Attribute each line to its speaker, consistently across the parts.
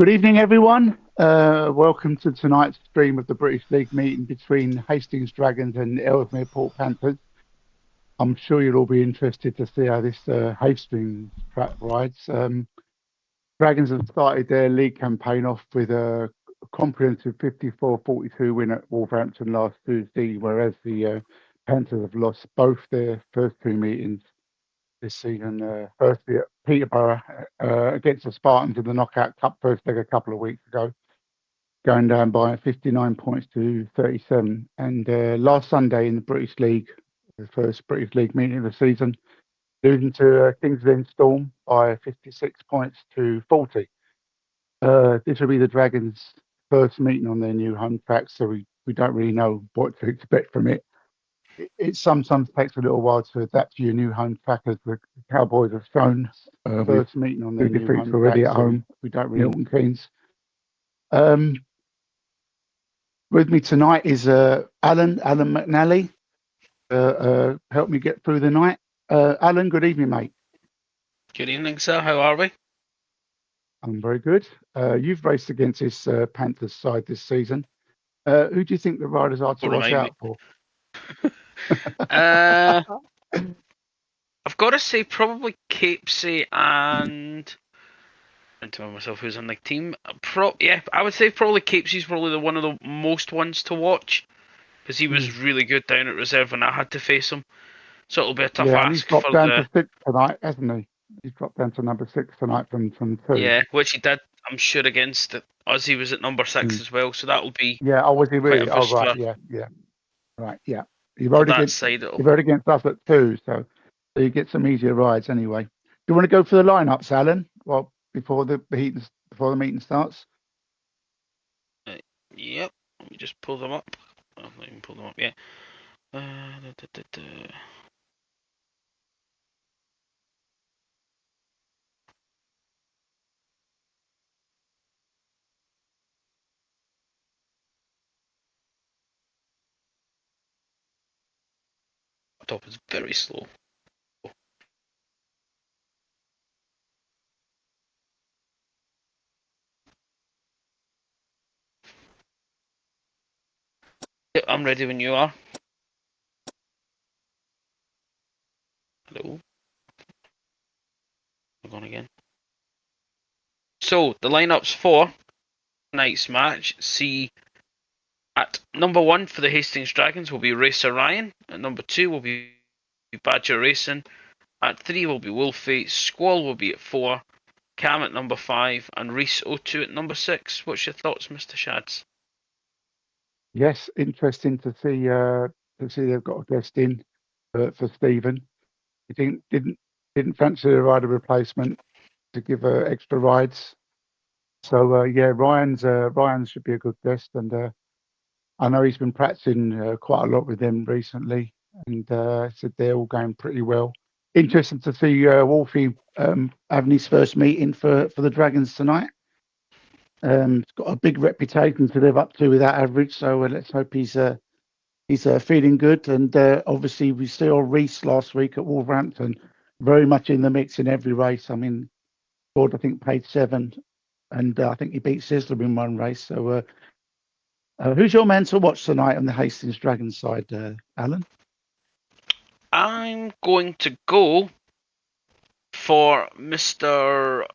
Speaker 1: Good evening, everyone. Welcome to tonight's stream of the British League meeting between Hastings Dragons and Ellesmere Port Panthers. I'm sure you'll all be interested to see how this Hastings track rides. Dragons have started their league campaign off with a comprehensive 54-42 win at Wolverhampton last Tuesday, whereas the Panthers have lost both their first two meetings this season. Firstly at Peterborough against the Spartans in the Knockout Cup first leg a couple of weeks ago, going down by 59 points to 37. And last Sunday in the British League, the first British League meeting of the season, losing to Kings Lynn Storm by 56 points to 40. This will be the Dragons' first meeting on their new home track, so we don't really know what to expect from it. It sometimes takes a little while to adapt to your new home track, as the Cowboys have shown. First meeting on their new defeats already at home. We don't really Milton Keynes. With me tonight is Alan McNally. Help me get through the night. Alan, good evening, mate.
Speaker 2: Good evening, sir. How are we?
Speaker 1: I'm very good. You've raced against this Panthers side this season. Who do you think the riders are to watch out for?
Speaker 2: I've got to say probably Capesy and I'm telling myself who's on the team. I would say probably Capesy's probably one of the most ones to watch because he was really good down at reserve when I had to face him. So it'll be a tough ask.
Speaker 1: He's dropped down to 6 tonight, hasn't he? He's dropped down to number 6 tonight from 2.
Speaker 2: Yeah, which he did, I'm sure, against us. He was at number 6 as well, so that'll be.
Speaker 1: Yeah, was he really? Oh, right, yeah. Right, yeah. He rode against us at 2, so you get some easier rides anyway. Do you want to go for the lineups, Alan? Well, before the meeting starts.
Speaker 2: Yep. Let me just pull them up. I'll not even pull them up yet. Laptop is very slow. Yep, I'm ready when you are. Hello. We're going again. So the lineups for tonight's match see at number 1 for the Hastings Dragons will be Racer Ryan. At number 2 will be Badger Racing. At 3 will be Wolfie. Squall will be at 4. Cam at number 5 and Reese O2 at number 6. What's your thoughts, Mr. Shads?
Speaker 1: Yes, interesting to see they've got a guest in for Stephen. He didn't fancy the rider replacement to give extra rides. So yeah, Ryan should be a good guest, and I know he's been practicing quite a lot with them recently, and said they're all going pretty well. Interesting to see Wolfie having his first meeting for the Dragons tonight. He's got a big reputation to live up to with that average, so let's hope he's feeling good. And obviously, we saw Reese last week at Wolverhampton, very much in the mix in every race. I mean, scored I think page 7, and I think he beat Sizzler in one race. So, who's your man to watch tonight on the Hastings Dragons side, Alan?
Speaker 2: I'm going to go for Mr.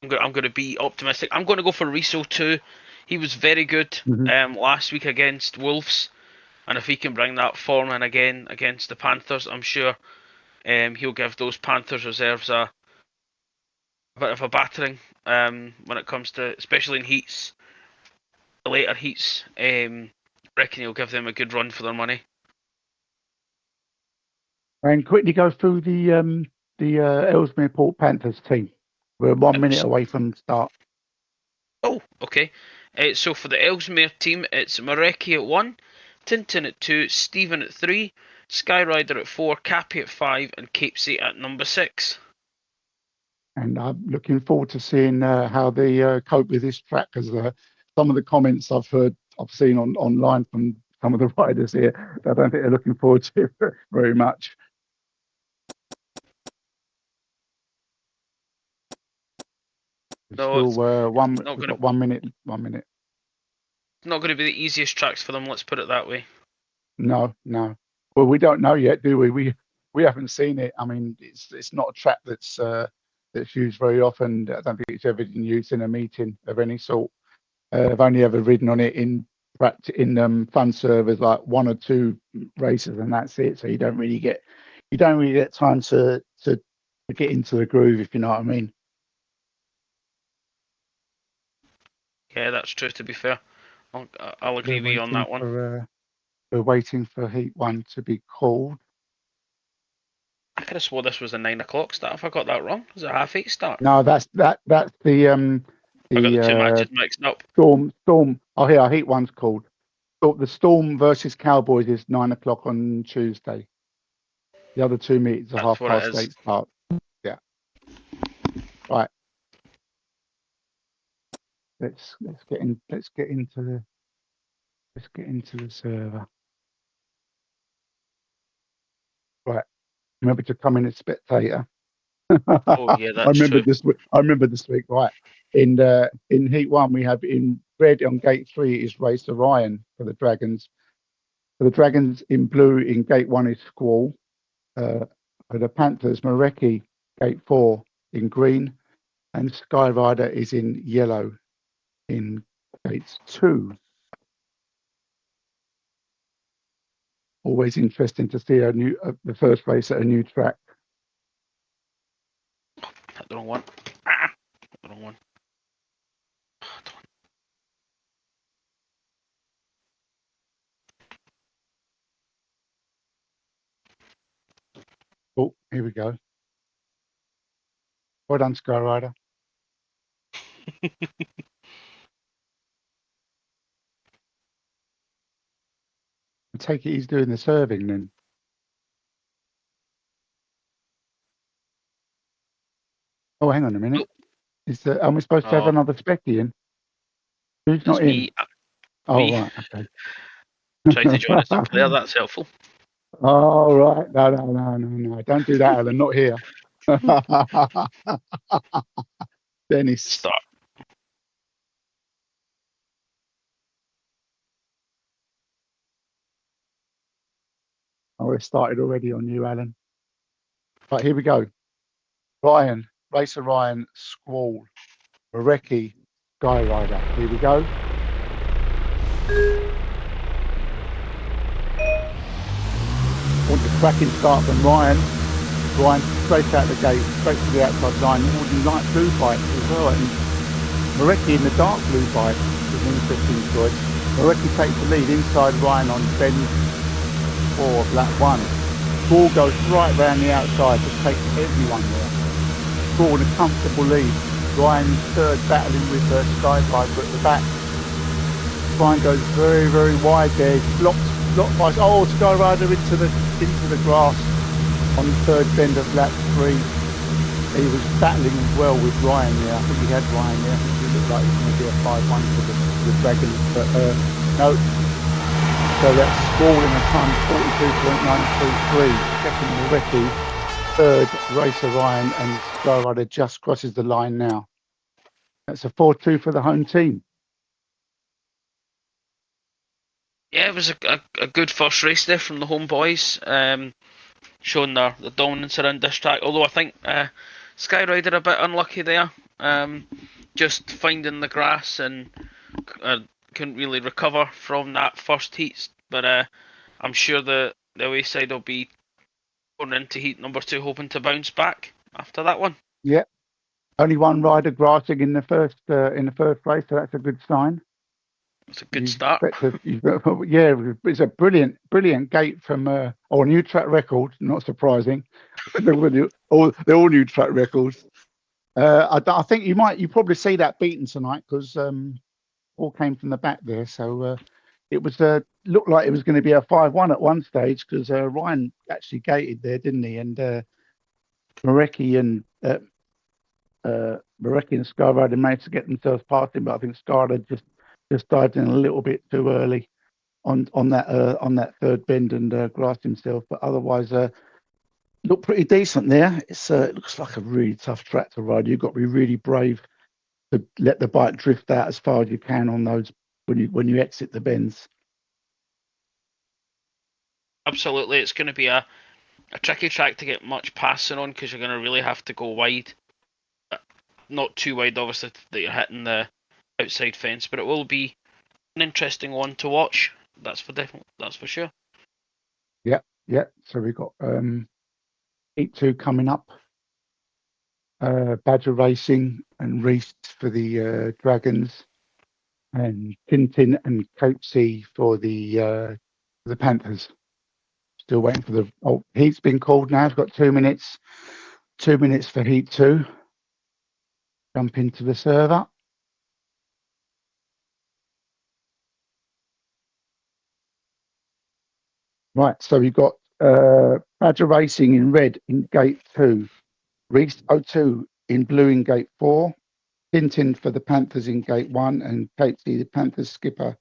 Speaker 2: I'm going to be optimistic. I'm going to go for Riso too. He was very good last week against Wolves, and if he can bring that form in again against the Panthers, I'm sure he'll give those Panthers reserves a bit of a battering when it comes to, especially in heats, the later heats. Reckon he'll give them a good run for their money.
Speaker 1: And quickly go through the Ellesmere Port Panthers team. We're 1 minute away from the start.
Speaker 2: Oh, okay. So for the Ellesmere team, it's Marecki at 1, Tintin at 2, Stephen at 3, Skyrider at 4, Cappy at 5, and Capesy at number 6.
Speaker 1: And I'm looking forward to seeing how they cope with this track, because some of the comments I've seen online from some of the riders here, I don't think they're looking forward to it very much.
Speaker 2: No,
Speaker 1: Still, one.
Speaker 2: not
Speaker 1: We've
Speaker 2: going to
Speaker 1: got 1 minute. 1 minute.
Speaker 2: not going to be the easiest tracks for them. Let's put it that way.
Speaker 1: No, no. Well, we don't know yet, do we? We haven't seen it. I mean, it's not a track that's used very often. I don't think it's ever been used in a meeting of any sort. I've only ever ridden on it in fun servers, like 1 or 2 races, and that's it. So you don't really get time to get into the groove, if you know what I mean.
Speaker 2: Yeah, that's true. To be fair, I'll agree with you on that one.
Speaker 1: We're waiting for Heat 1 to be called.
Speaker 2: I could have swore this was a 9 o'clock start. If I got that wrong, is it a 8:30 start?
Speaker 1: No, that's the
Speaker 2: I got the two matches mixed up.
Speaker 1: Storm. Oh, here, Heat 1's called. The Storm versus Cowboys is 9 o'clock on Tuesday. The other 2 meetings are
Speaker 2: That's what it is.
Speaker 1: 8:30 start. Yeah. Right. Let's get into the server. Right. Remember to come in as spectator.
Speaker 2: Oh yeah, that's true.
Speaker 1: I remember this week. Right. In Heat 1 we have in red on gate 3 is Race Orion for the Dragons. For the Dragons in blue in gate 1 is Squall. For the Panthers, Marecki, gate 4 in green, and Skyrider is in yellow in gate 2. Always interesting to see the first race at a new track.
Speaker 2: Hit the wrong one. The wrong one.
Speaker 1: Oh, here we go. Well done, Skyrider. I take it he's doing the serving then. Oh, hang on a minute. Are we supposed to have another specky in? Who's not in? Oh, right, okay.
Speaker 2: Try to join as a player, that's helpful.
Speaker 1: Oh, right. No. Don't do that, Alan. Not here. Dennis.
Speaker 2: Start.
Speaker 1: Oh, it started already on you, Alan. Right, here we go. Ryan, Racer Ryan, Squall, Marecki, Skyrider. Here we go. Want the cracking start from Ryan. Ryan straight out the gate, straight to the outside line. All the light blue bikes as well. And Marecki in the dark blue bike is an interesting choice. Marecki takes the lead inside Ryan on bend 4 of lap 1. Ball goes right round the outside, just takes everyone there. Ball in a comfortable lead. Ryan third, battling with Skyrider at the back. Ryan goes very, very wide there. Blocked by Skyrider into the grass on the third bend of lap 3. He was battling as well with Ryan there. I think he had Ryan there. I think it looked like it was going to be a 5-1 for the Dragons, but no. So that's Squall in the time 42.933. Second Marecki. Third Racer Ryan, and Skyrider just crosses the line now. That's a 4-2 for the home team.
Speaker 2: Yeah, it was a good first race there from the home boys, showing the dominance around this track. Although I think Skyrider a bit unlucky there, just finding the grass and couldn't really recover from that first heat. But I'm sure the away side will be going into heat number 2, hoping to bounce back after that one.
Speaker 1: Yeah, only one rider grassing in the first race, so that's a good sign.
Speaker 2: It's a good start.
Speaker 1: Yeah, it's a brilliant gate from a new track record. Not surprising. They're all new track records. I think you probably see that beaten tonight because all came from the back there. So it was looked like it was going to be a 5-1 at one stage because Ryan actually gated there, didn't he? And Marecki and Skyrider managed to get themselves past him, but I think Skyrider just dived in a little bit too early on that third bend and grassed himself. But otherwise, looked pretty decent there. It looks like a really tough track to ride. You've got to be really brave to let the bike drift out as far as you can on those when you exit the bends.
Speaker 2: Absolutely, it's going to be a tricky track to get much passing on because you're going to really have to go wide. Not too wide, obviously, that you're hitting the outside fence, but it will be an interesting one to watch. That's for sure.
Speaker 1: Yeah. So we've got Heat 2 coming up. Badger Racing and Reese for the Dragons, and Tintin and Coatsy for the Panthers. Still waiting for the heat's been called now. It's got 2 minutes. 2 minutes for Heat 2. Jump into the server. Right, so we've got Badger Racing in red in gate 2, Reese 02 in blue in gate 4, Tintin for the Panthers in gate 1, and Catesy, the Panthers skipper,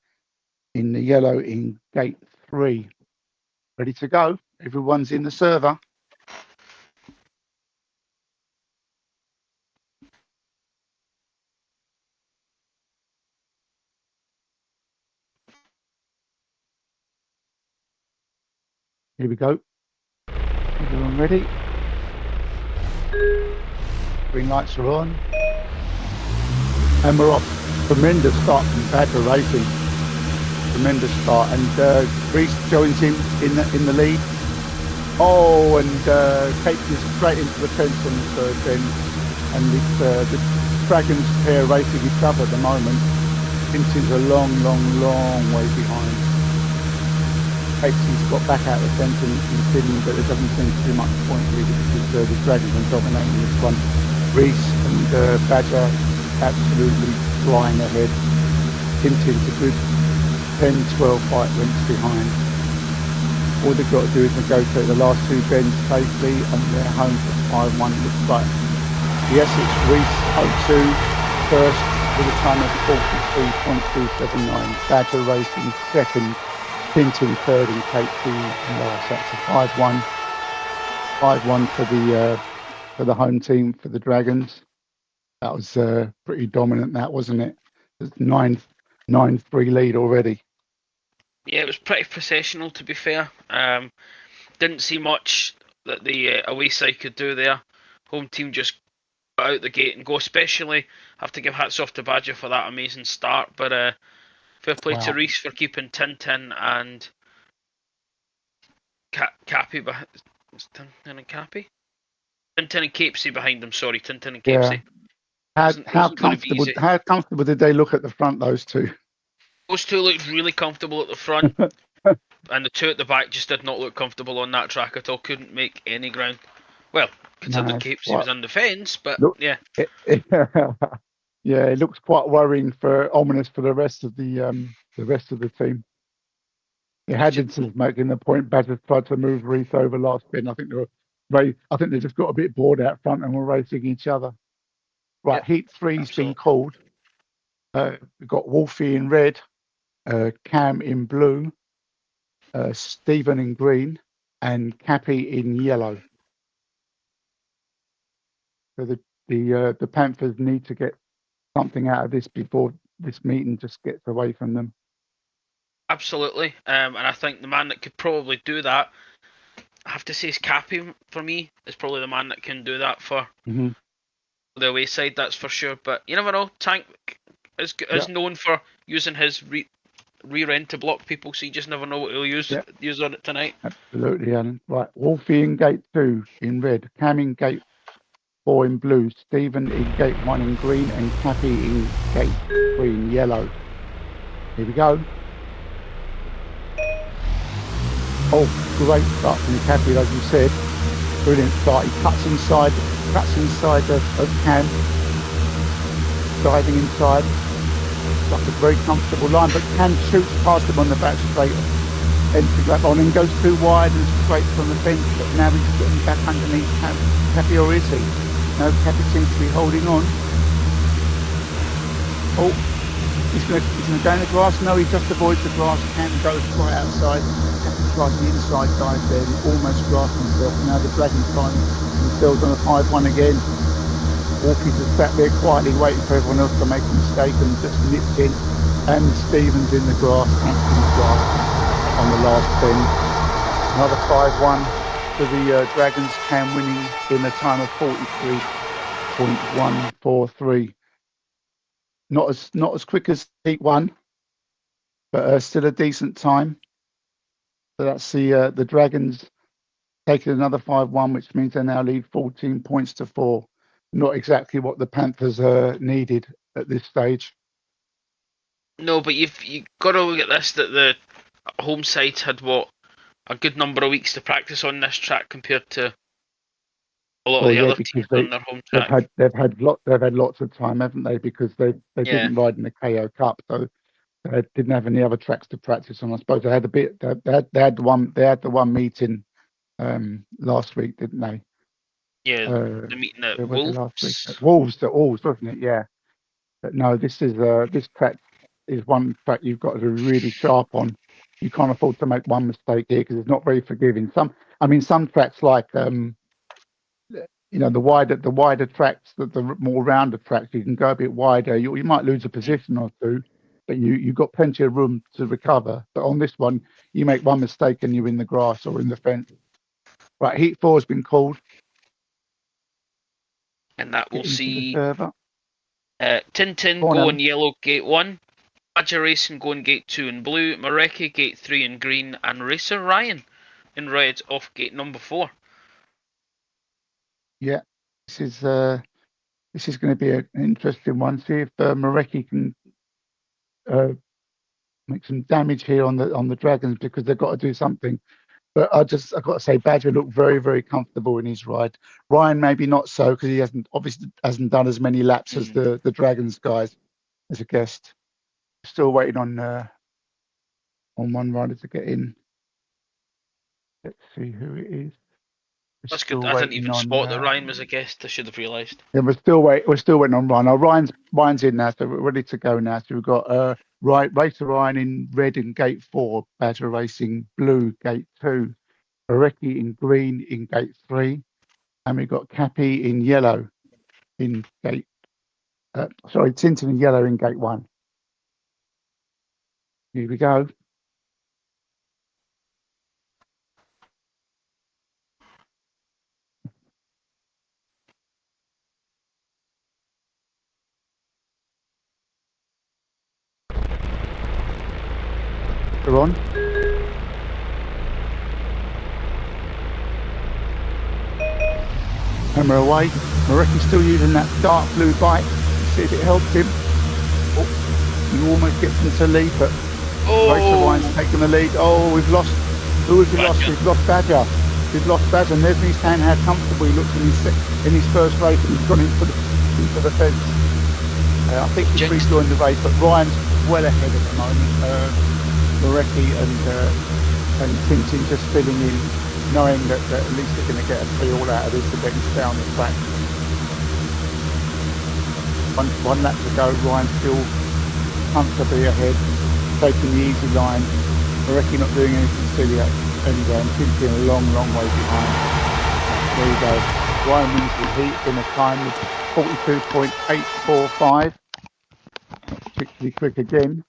Speaker 1: in the yellow in gate 3. Ready to go? Everyone's in the server. Here we go. Everyone ready? Green lights are on. And we're off. Tremendous start from Badger Racing. Tremendous start. And Reese joins him in the lead. Oh, and takes us straight into the fence on the third bend. And the Dragons pair racing each other at the moment. Vincent's a long way behind. He's got back out of the fence and continuing, but there doesn't seem too much point really because the Dragons are dominating this one. Reese and Badger absolutely flying ahead. Tintin's a good 10-12 bike lengths behind. All they've got to do is negotiate the last 2 bends safely and they're home for 5-1. Looks like the Essex Reese 02 first with a time of 43.279. Badger Racing second. Tintin third and Catesy last. That's a 5-1. 5-1 for the home team for the Dragons. That was pretty dominant, that wasn't it? It's 9-3 lead already.
Speaker 2: Yeah, it was pretty processional to be fair. Didn't see much that the away side could do there. Home team just got out the gate and go. Especially have to give hats off to Badger for that amazing start. But fair play to Reese for keeping Tintin and Cappy behind. Tintin and Cappy? Tintin and Capesy behind them. Sorry, Tintin and Capesy.
Speaker 1: Yeah. How comfortable did they look at the front? Those two.
Speaker 2: Those two looked really comfortable at the front, and the two at the back just did not look comfortable on that track at all. Couldn't make any ground. Well, considering Capesy was on the fence, but yeah.
Speaker 1: Yeah, it looks quite worrying ominous for the rest of the team. Haddon's making the point. Badger tried to move Reese over last bit. I think they just got a bit bored out front and were racing each other. Right, yep, Heat 3's been called. We've got Wolfie in red, Cam in blue, Stephen in green, and Cappy in yellow. So the Panthers need to get something out of this before this meeting just gets away from them.
Speaker 2: Absolutely, and I think the man that could probably do that, I have to say, is Cappy for me. Is probably the man that can do that for the away side, that's for sure. But you never know. Tank is known for using his rear end to block people, so you just never know what he'll use on it tonight.
Speaker 1: Absolutely, Alan. Right, Wolfie in gate 2 in red, Cam in gate 4 in blue, Stephen in gate 1 in green, and Cappy in gate 3 in yellow. Here we go. Oh, great start from Cappy, as you said. Brilliant start. He cuts inside of Cam, diving inside. It's like a very comfortable line, but Cam shoots past him on the back straight, entry lap on, and goes too wide and straight from the fence. But now he's getting back underneath Cappy, or is he? No, Cappy seems to be holding on. Oh, he's going to go in the grass. No, he just avoids the grass. Cam goes right outside. Like the inside dive there, and almost grasped himself. Now the Dragons find themselves on a 5-1 again. Walkies has sat there quietly waiting for everyone else to make a mistake and just nipped in. And Stevens in the grass, camped in the grass on the last bend. Another 5-1 to the Dragons, Cam winning in a time of 43.143. Not as quick as Heat 1, but still a decent time. So that's the Dragons taking another 5-1, which means they now lead 14 points to 4. Not exactly what the Panthers needed at this stage.
Speaker 2: No, but you got to look at this, that the home side had a good number of weeks to practice on this track compared to a lot of the other teams on their home track.
Speaker 1: they've had lots of time, haven't they? Because they didn't ride in the KO Cup, so they didn't have any other tracks to practice on. I suppose they had a bit. They had the one meeting last week, didn't they?
Speaker 2: Yeah, the meeting at
Speaker 1: Where was it
Speaker 2: Wolves.
Speaker 1: last week? At Wolves, wasn't it? Yeah. But no, this track is one track you've got to be really sharp on. You can't afford to make one mistake here because it's not very forgiving. Some tracks like the wider tracks, the more rounded tracks, you can go a bit wider. You might lose a position or two, but you've got plenty of room to recover. But on this one, you make one mistake and you're in the grass or in the fence. Right, Heat 4 has been called.
Speaker 2: And that will see Tintin
Speaker 1: go
Speaker 2: go in yellow gate 1, Badger Racing go in gate 2 in blue, Mareki gate 3 in green, and Racer Ryan in red off gate number 4.
Speaker 1: Yeah, this is going to be an interesting one. See if Mareki can make some damage here on the Dragons, because they've got to do something. But I've got to say, Badger looked very, very comfortable in his ride. Ryan maybe not so, because he obviously hasn't done as many laps as the Dragons guys as a guest. Still waiting on one rider to get in. Let's see who it is.
Speaker 2: That's good. I didn't even spot that Ryan was a guest. I should have realised.
Speaker 1: Yeah, we're still waiting on Ryan. Now, Ryan's in now, so we're ready to go now. So we've got Racer Ryan in red in gate 4, Badger Racing blue gate 2, Arecki in green in gate 3, and we've got Cappy in yellow in gate. Tintin in yellow in gate 1. Here we go. They're on. Hammer away. Marecki's still using that dark blue bike. Let's see if it helps him. Oh, he almost gets into lead, but Racer Ryan's taking the lead. Oh, we've lost. Who have we lost? We've lost Badger. We've lost Badger. And there's me saying how comfortable he looks in his first race, and he's gone into the fence. I think he's rejoined the race, but Ryan's well ahead at the moment. Marecki and Tintin just filling in, knowing that at least they're going to get a feel out of this to get him down the track. One lap to go. Ryan still comfortably ahead, taking the easy line. Marecki not doing anything silly anyway, and Tintin a long, long way behind. There you go. Ryan wins the heat in a time of 42.845. Not particularly quick again.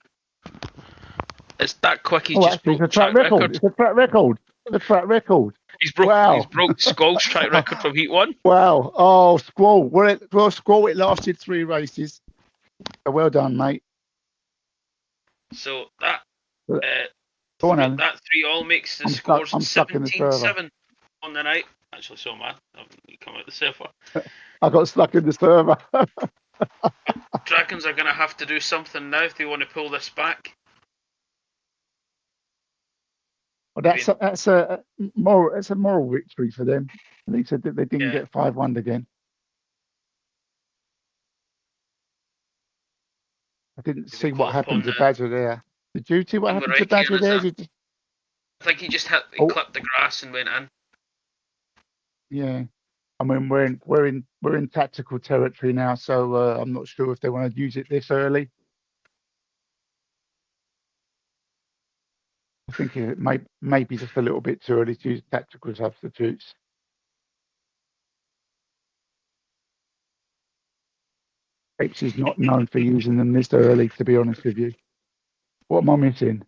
Speaker 2: It's that quick. He just broke
Speaker 1: the track record. It's a track record. The track record.
Speaker 2: He's broke Squall's track record from Heat 1.
Speaker 1: Wow. Oh, Squall. Well, Squall, it lasted 3 races. So well done, mate.
Speaker 2: So that that 3-all makes the scores 17-7 on the night. Actually, so man, you come out the server.
Speaker 1: I got stuck in the server.
Speaker 2: Dragons are going to have to do something now if they want to pull this back.
Speaker 1: Well, that's a moral victory for them. At least they didn't get 5-1 again. I didn't see what happened to Badger there. Did you see what happened to Badger there?
Speaker 2: I think he just clipped the grass and went in.
Speaker 1: Yeah, I mean we're in tactical territory now, so I'm not sure if they want to use it this early. I think it may be just a little bit too early to use tactical substitutes. Capes is not known for using them this early, to be honest with you. What am I missing?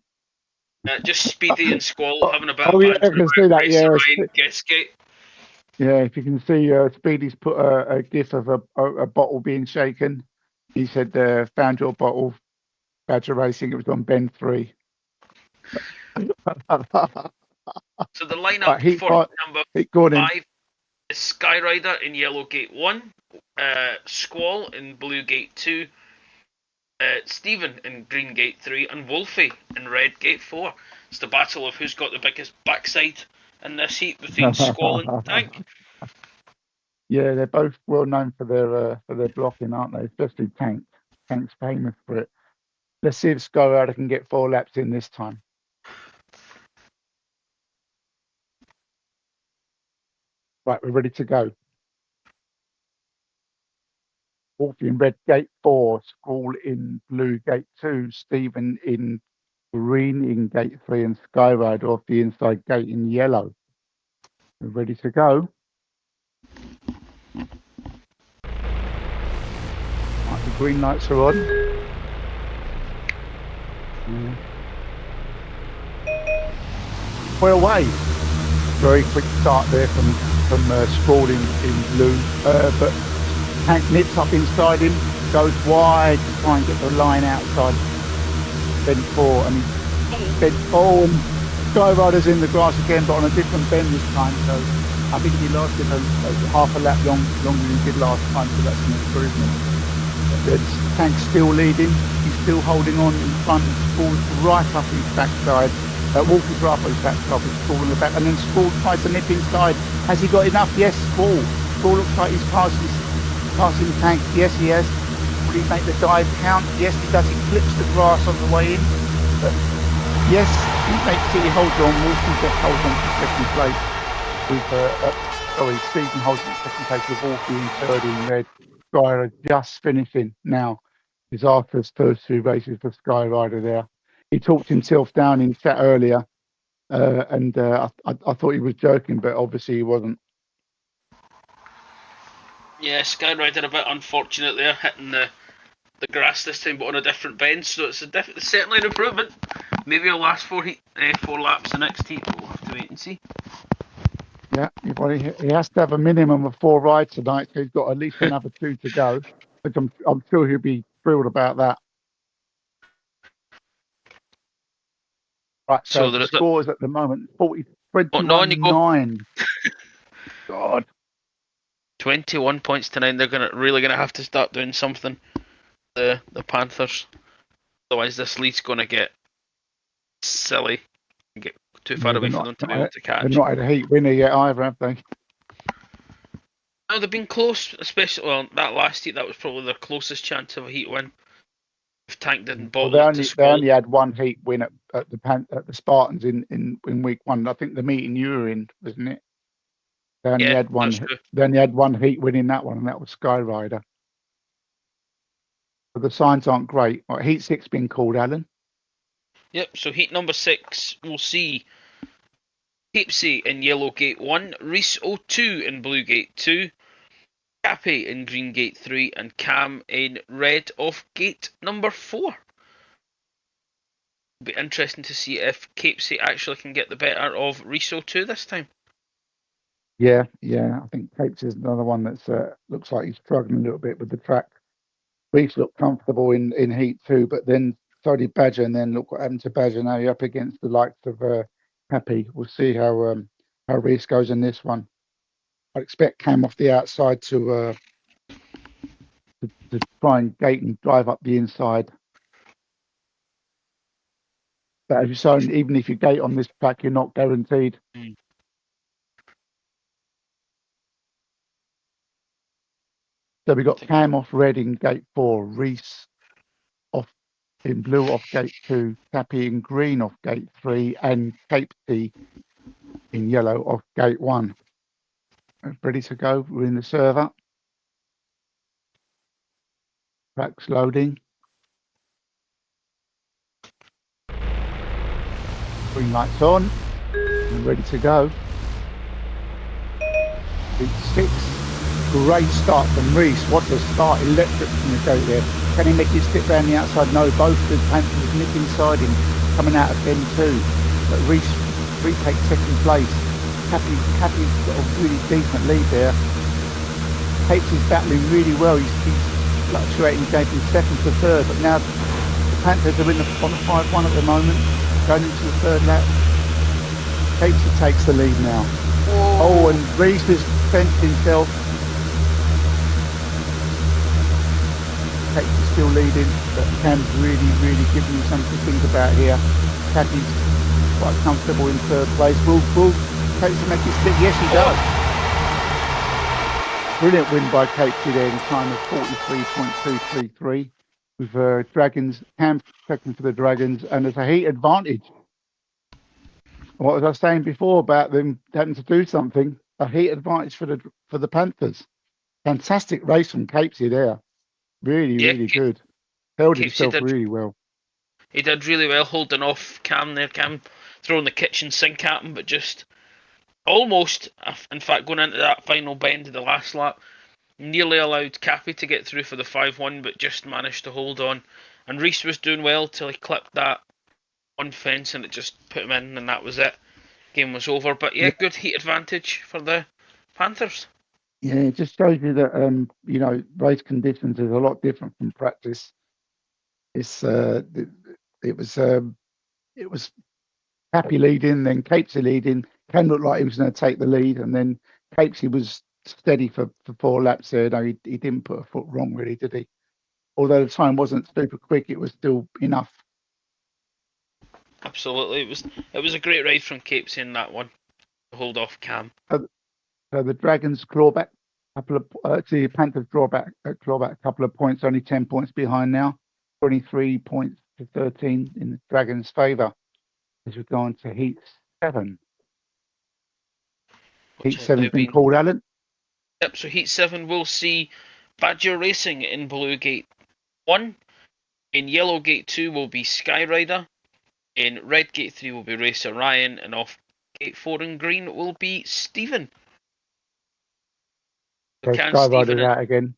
Speaker 2: Just Speedy and Squall having a bit of
Speaker 1: Oh, yeah,
Speaker 2: banter
Speaker 1: I can see
Speaker 2: about
Speaker 1: that.
Speaker 2: Racer
Speaker 1: Yeah,
Speaker 2: Ryan Gasgate.
Speaker 1: yeah. If you can see, Speedy's put a gif of a bottle being shaken. He said, "Found your bottle, Badger Racing." It was on Ben 3.
Speaker 2: So the lineup
Speaker 1: Right, heat
Speaker 2: for
Speaker 1: five.
Speaker 2: number
Speaker 1: Go on in.
Speaker 2: 5 is Skyrider in Yellow Gate 1, Squall in Blue Gate 2, Stephen in Green Gate 3, and Wolfie in Red Gate 4. It's the battle of who's got the biggest backside in this heat between Squall and Tank.
Speaker 1: Yeah, they're both well known for their blocking, aren't they? Especially Tank. Tank's famous for it. Let's see if Skyrider can get 4 laps in this time. Right, we're ready to go. Wolfie in red gate 4, Squall in blue gate 2, Stephen in green in gate 3, and Skyrider off the inside gate in yellow. We're ready to go. Right, the green lights are on. We're away. Very quick start there from Squall in blue, but Tank nips up inside him, goes wide to try and get the line outside bend 4, and bend. Oh, and Skyrider's in the grass again, but on a different bend this time. So I think he lasted half a lap longer than he did last time, so that's an improvement. Tank's still leading. He's still holding on in front. Squall's right up his backside. Wolfie's right up his backside with Squall in the back, and then Squall tries to nip inside. Has he got enough? Yes, Squall. Squall looks like he's passing Tank. Yes, he has. Will he make the dive count? Yes, he does. He clips the grass on the way in. But yes, he makes it. He holds on. Wolfie just holds on to second place. Stephen holds on to second place with Wolfie in third in red. Skyrider just finishing now. Disastrous first 2 races for Skyrider there. He talked himself down in chat earlier, and I thought he was joking, but obviously he wasn't.
Speaker 2: Yeah, Skyrider a bit unfortunate there, hitting the grass this time, but on a different bend. So it's certainly an improvement. Maybe he'll last 4 laps the next heat. We'll have to wait and see.
Speaker 1: Yeah, he has to have a minimum of 4 rides tonight, so he's got at least another 2 to go. Which I'm sure he'll be thrilled about that. Right, so the scores at the moment 21-9. God.
Speaker 2: 21 points to 9. They're really gonna have to start doing something. The Panthers. Otherwise, this lead's gonna get silly and get too far away for them to be able to catch.
Speaker 1: They've not had a heat winner yet either, have they?
Speaker 2: No, they've been close, especially that last heat. That was probably their closest chance of a heat win. If Tank didn't bottle
Speaker 1: they only had 1 heat win at the Spartans in week 1. I think the meeting you were in, wasn't it? They only had one. They only had 1 heat win in that one, and that was Skyrider. But the signs aren't great. Right, heat 6 been called, Alan.
Speaker 2: Yep. So heat number 6, we'll see Capesy in Yellow Gate 1, Reese 02 in Blue Gate 2, Cappy in Green Gate 3, and Cam in Red off Gate number 4. It'll be interesting to see if Capesy actually can get the better of Reese 02 this time.
Speaker 1: Yeah. I think Capes is another one that's looks like he's struggling a little bit with the track. Reese looked comfortable in heat 2, but then so did Badger, and then look what happened to Badger. Now you're up against the likes of Happy. We'll see how Reese goes in this one. I expect Cam off the outside to try and gate and drive up the inside. But as you saw, even if you gate on this track, you're not guaranteed. So we got Cam off red in gate 4, Reese off in blue off gate 2, Tappy in green off gate 3, and Capesy in yellow off gate 1. Ready to go. We're in the server. Track's loading. Green lights on. We're ready to go. Heat 6. Great start from Reese. What a start. Electric from the go there. Can he make it stick round the outside? No, both the Panthers nick inside him, coming out of them too. But Reese retakes second place. Cappy's got a really decent lead there. Capes is battling really well. He's fluctuating, going from second to third. But now the Panthers are on the 5-1 at the moment, going into the third lap. Capes takes the lead now. Oh, and Reese has fenced himself. Capes is still leading, but Cam's really giving him something to think about here. Cappy's quite comfortable in third place. Will Capes make it stick? Yes, he does. Brilliant win by Capesy there in time of 43.233 with Dragons, Cam second for the Dragons, and there's a heat advantage. What was I saying before about them having to do something? A heat advantage for the Panthers. Fantastic race from Capesy there. Really good. Held himself really well.
Speaker 2: He did really well holding off Cam there. Cam throwing the kitchen sink at him, but just almost, in fact, going into that final bend of the last lap, nearly allowed Cappy to get through for the 5-1, but just managed to hold on. And Reese was doing well till he clipped that one fence and it just put him in, and that was it. Game was over. But yeah, good heat advantage for the Panthers.
Speaker 1: Yeah, it just shows you that race conditions is a lot different from practice. It was Happy leading, then Capesy leading. Cam looked like he was going to take the lead, and then Capesy was steady for 4 laps there. No, he didn't put a foot wrong, really, did he? Although the time wasn't super quick, it was still enough.
Speaker 2: Absolutely, it was a great ride from Capesy in that one to hold off Cam.
Speaker 1: So the Dragons claw back the Panthers claw back a couple of points, only 10 points behind now, 23 points to 13 in the Dragons' favour as we go on to Heat 7. Heat 7's been called, Alan?
Speaker 2: Yep, so Heat 7 will see Badger Racing in Blue Gate 1. In Yellow Gate 2 will be Skyrider. In Red Gate 3 will be Racer Ryan. And off Gate 4 in green will be Stephen.
Speaker 1: So Skyrider's out again.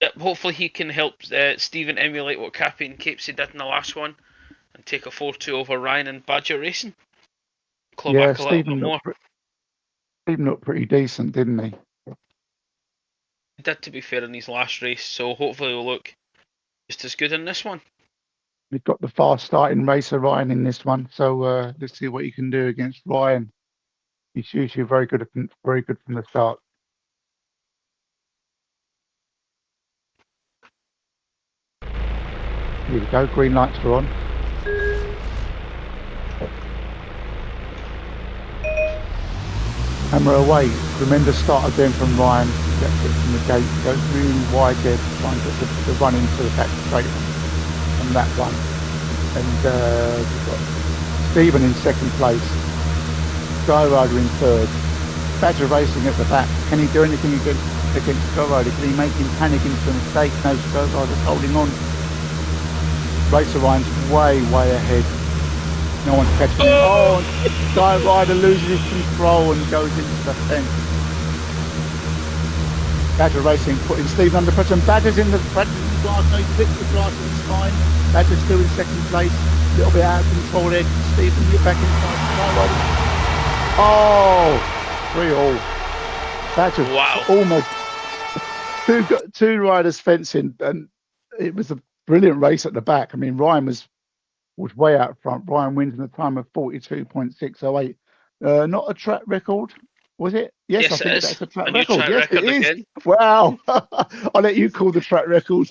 Speaker 2: Yep, hopefully he can help Stephen emulate what Cappy and Capesy did in the last one and take a 4-2 over Ryan and Badger Racing. Claw back a little bit more.
Speaker 1: Stephen looked pretty decent, didn't he?
Speaker 2: He did, to be fair, in his last race, so hopefully he'll look just as good in this one.
Speaker 1: We've got the fast starting Racer Ryan in this one, so let's see what he can do against Ryan. He's usually very good from the start. Here we go, green lights are on. Hammer away. Tremendous start again from Ryan. Gets it from the gate, goes really wide there to try and get the run into the back straight from that one. And we've got Stephen in second place, Skyrider in third, Badger Racing at the back. Can he do anything against Skyrider? Can he make him panic into a mistake? No, Skyrider's holding on. Racer Ryan's way ahead. No one's catching him. Oh, Skyrider loses his control and goes into the fence. Badger Racing putting Stephen under pressure, and Badger's in the glass. No, he flipped the glass, it's fine. Badger's still in second place. A little bit out of control there. Stephen, you're back inside. Oh, 3-all. Badger,
Speaker 2: wow.
Speaker 1: Almost two riders fencing, and it was a brilliant race at the back. I mean, Ryan was way out front. Ryan wins in a time of 42.608. Not a track record, was it? Yes, I think that's a track record. Yes, it is. Again. Wow. I'll let you call the track record.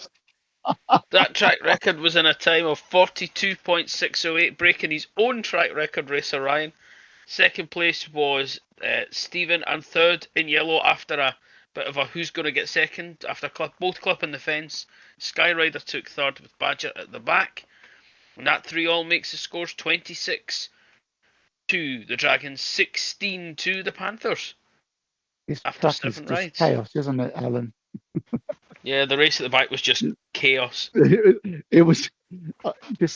Speaker 2: That track record was in a time of 42.608, breaking his own track record, Racer Ryan. Second place was Stephen, and third in yellow after a bit of a who's going to get second after both clipping the fence. Skyrider took third with Badger at the back. And that 3-all makes the scores 26 to the Dragons, 16 to the Panthers.
Speaker 1: This track is just chaos, isn't it, Alan?
Speaker 2: Yeah, the race at the back was just chaos.
Speaker 1: It was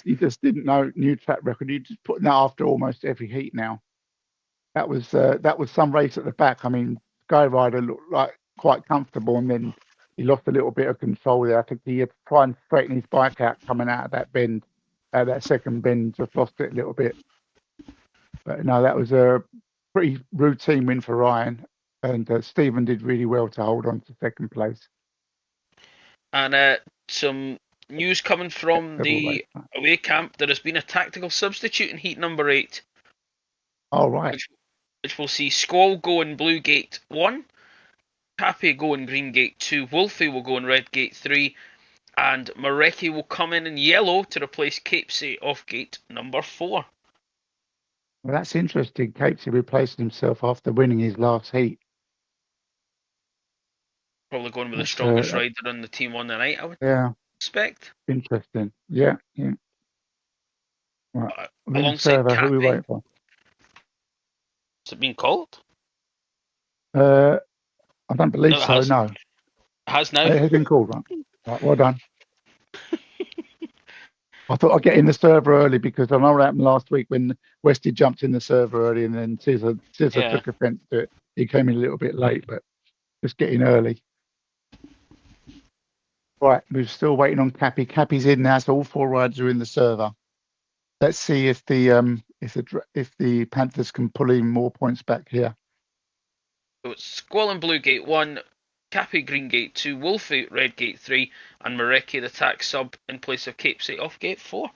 Speaker 1: you just didn't know new track record. You just put that after almost every heat now. That was some race at the back. I mean, Skyrider looked like quite comfortable, and then he lost a little bit of control there. I think he had tried and straighten his bike out coming out of that bend, that second bend, just lost it a little bit. But no, that was a pretty routine win for Ryan, and Stephen did really well to hold on to second place.
Speaker 2: And some news coming from the away camp. There has been a tactical substitute in heat number 8.
Speaker 1: All right.
Speaker 2: Which will see Squall go in blue gate 1, Cappy go in green gate 2, Wolfie will go in red gate 3, and Marecki will come in yellow to replace Capesy off gate number 4.
Speaker 1: Well, that's interesting. Capesy replaced himself after winning his last heat.
Speaker 2: Probably going with the strongest rider on the team on the night, I would expect.
Speaker 1: Interesting. Yeah. Right.
Speaker 2: Alongside
Speaker 1: server,
Speaker 2: Cappy.
Speaker 1: who are we waiting for?
Speaker 2: Has it been called?
Speaker 1: I don't believe so, no.
Speaker 2: It has now.
Speaker 1: It has been called, right, well done. I thought I'd get in the server early because I know what happened last week when Westy jumped in the server early and then Scissor took offence to it. He came in a little bit late, but just getting early. Right, we're still waiting on Cappy. Cappy's in now, so all 4 riders are in the server. Let's see if the Panthers can pull in more points back here.
Speaker 2: So it's Squall in blue gate 1, Cappy green gate 2, Wolfie red gate 3, and Marecki the tack sub in place of Capesy off gate 4.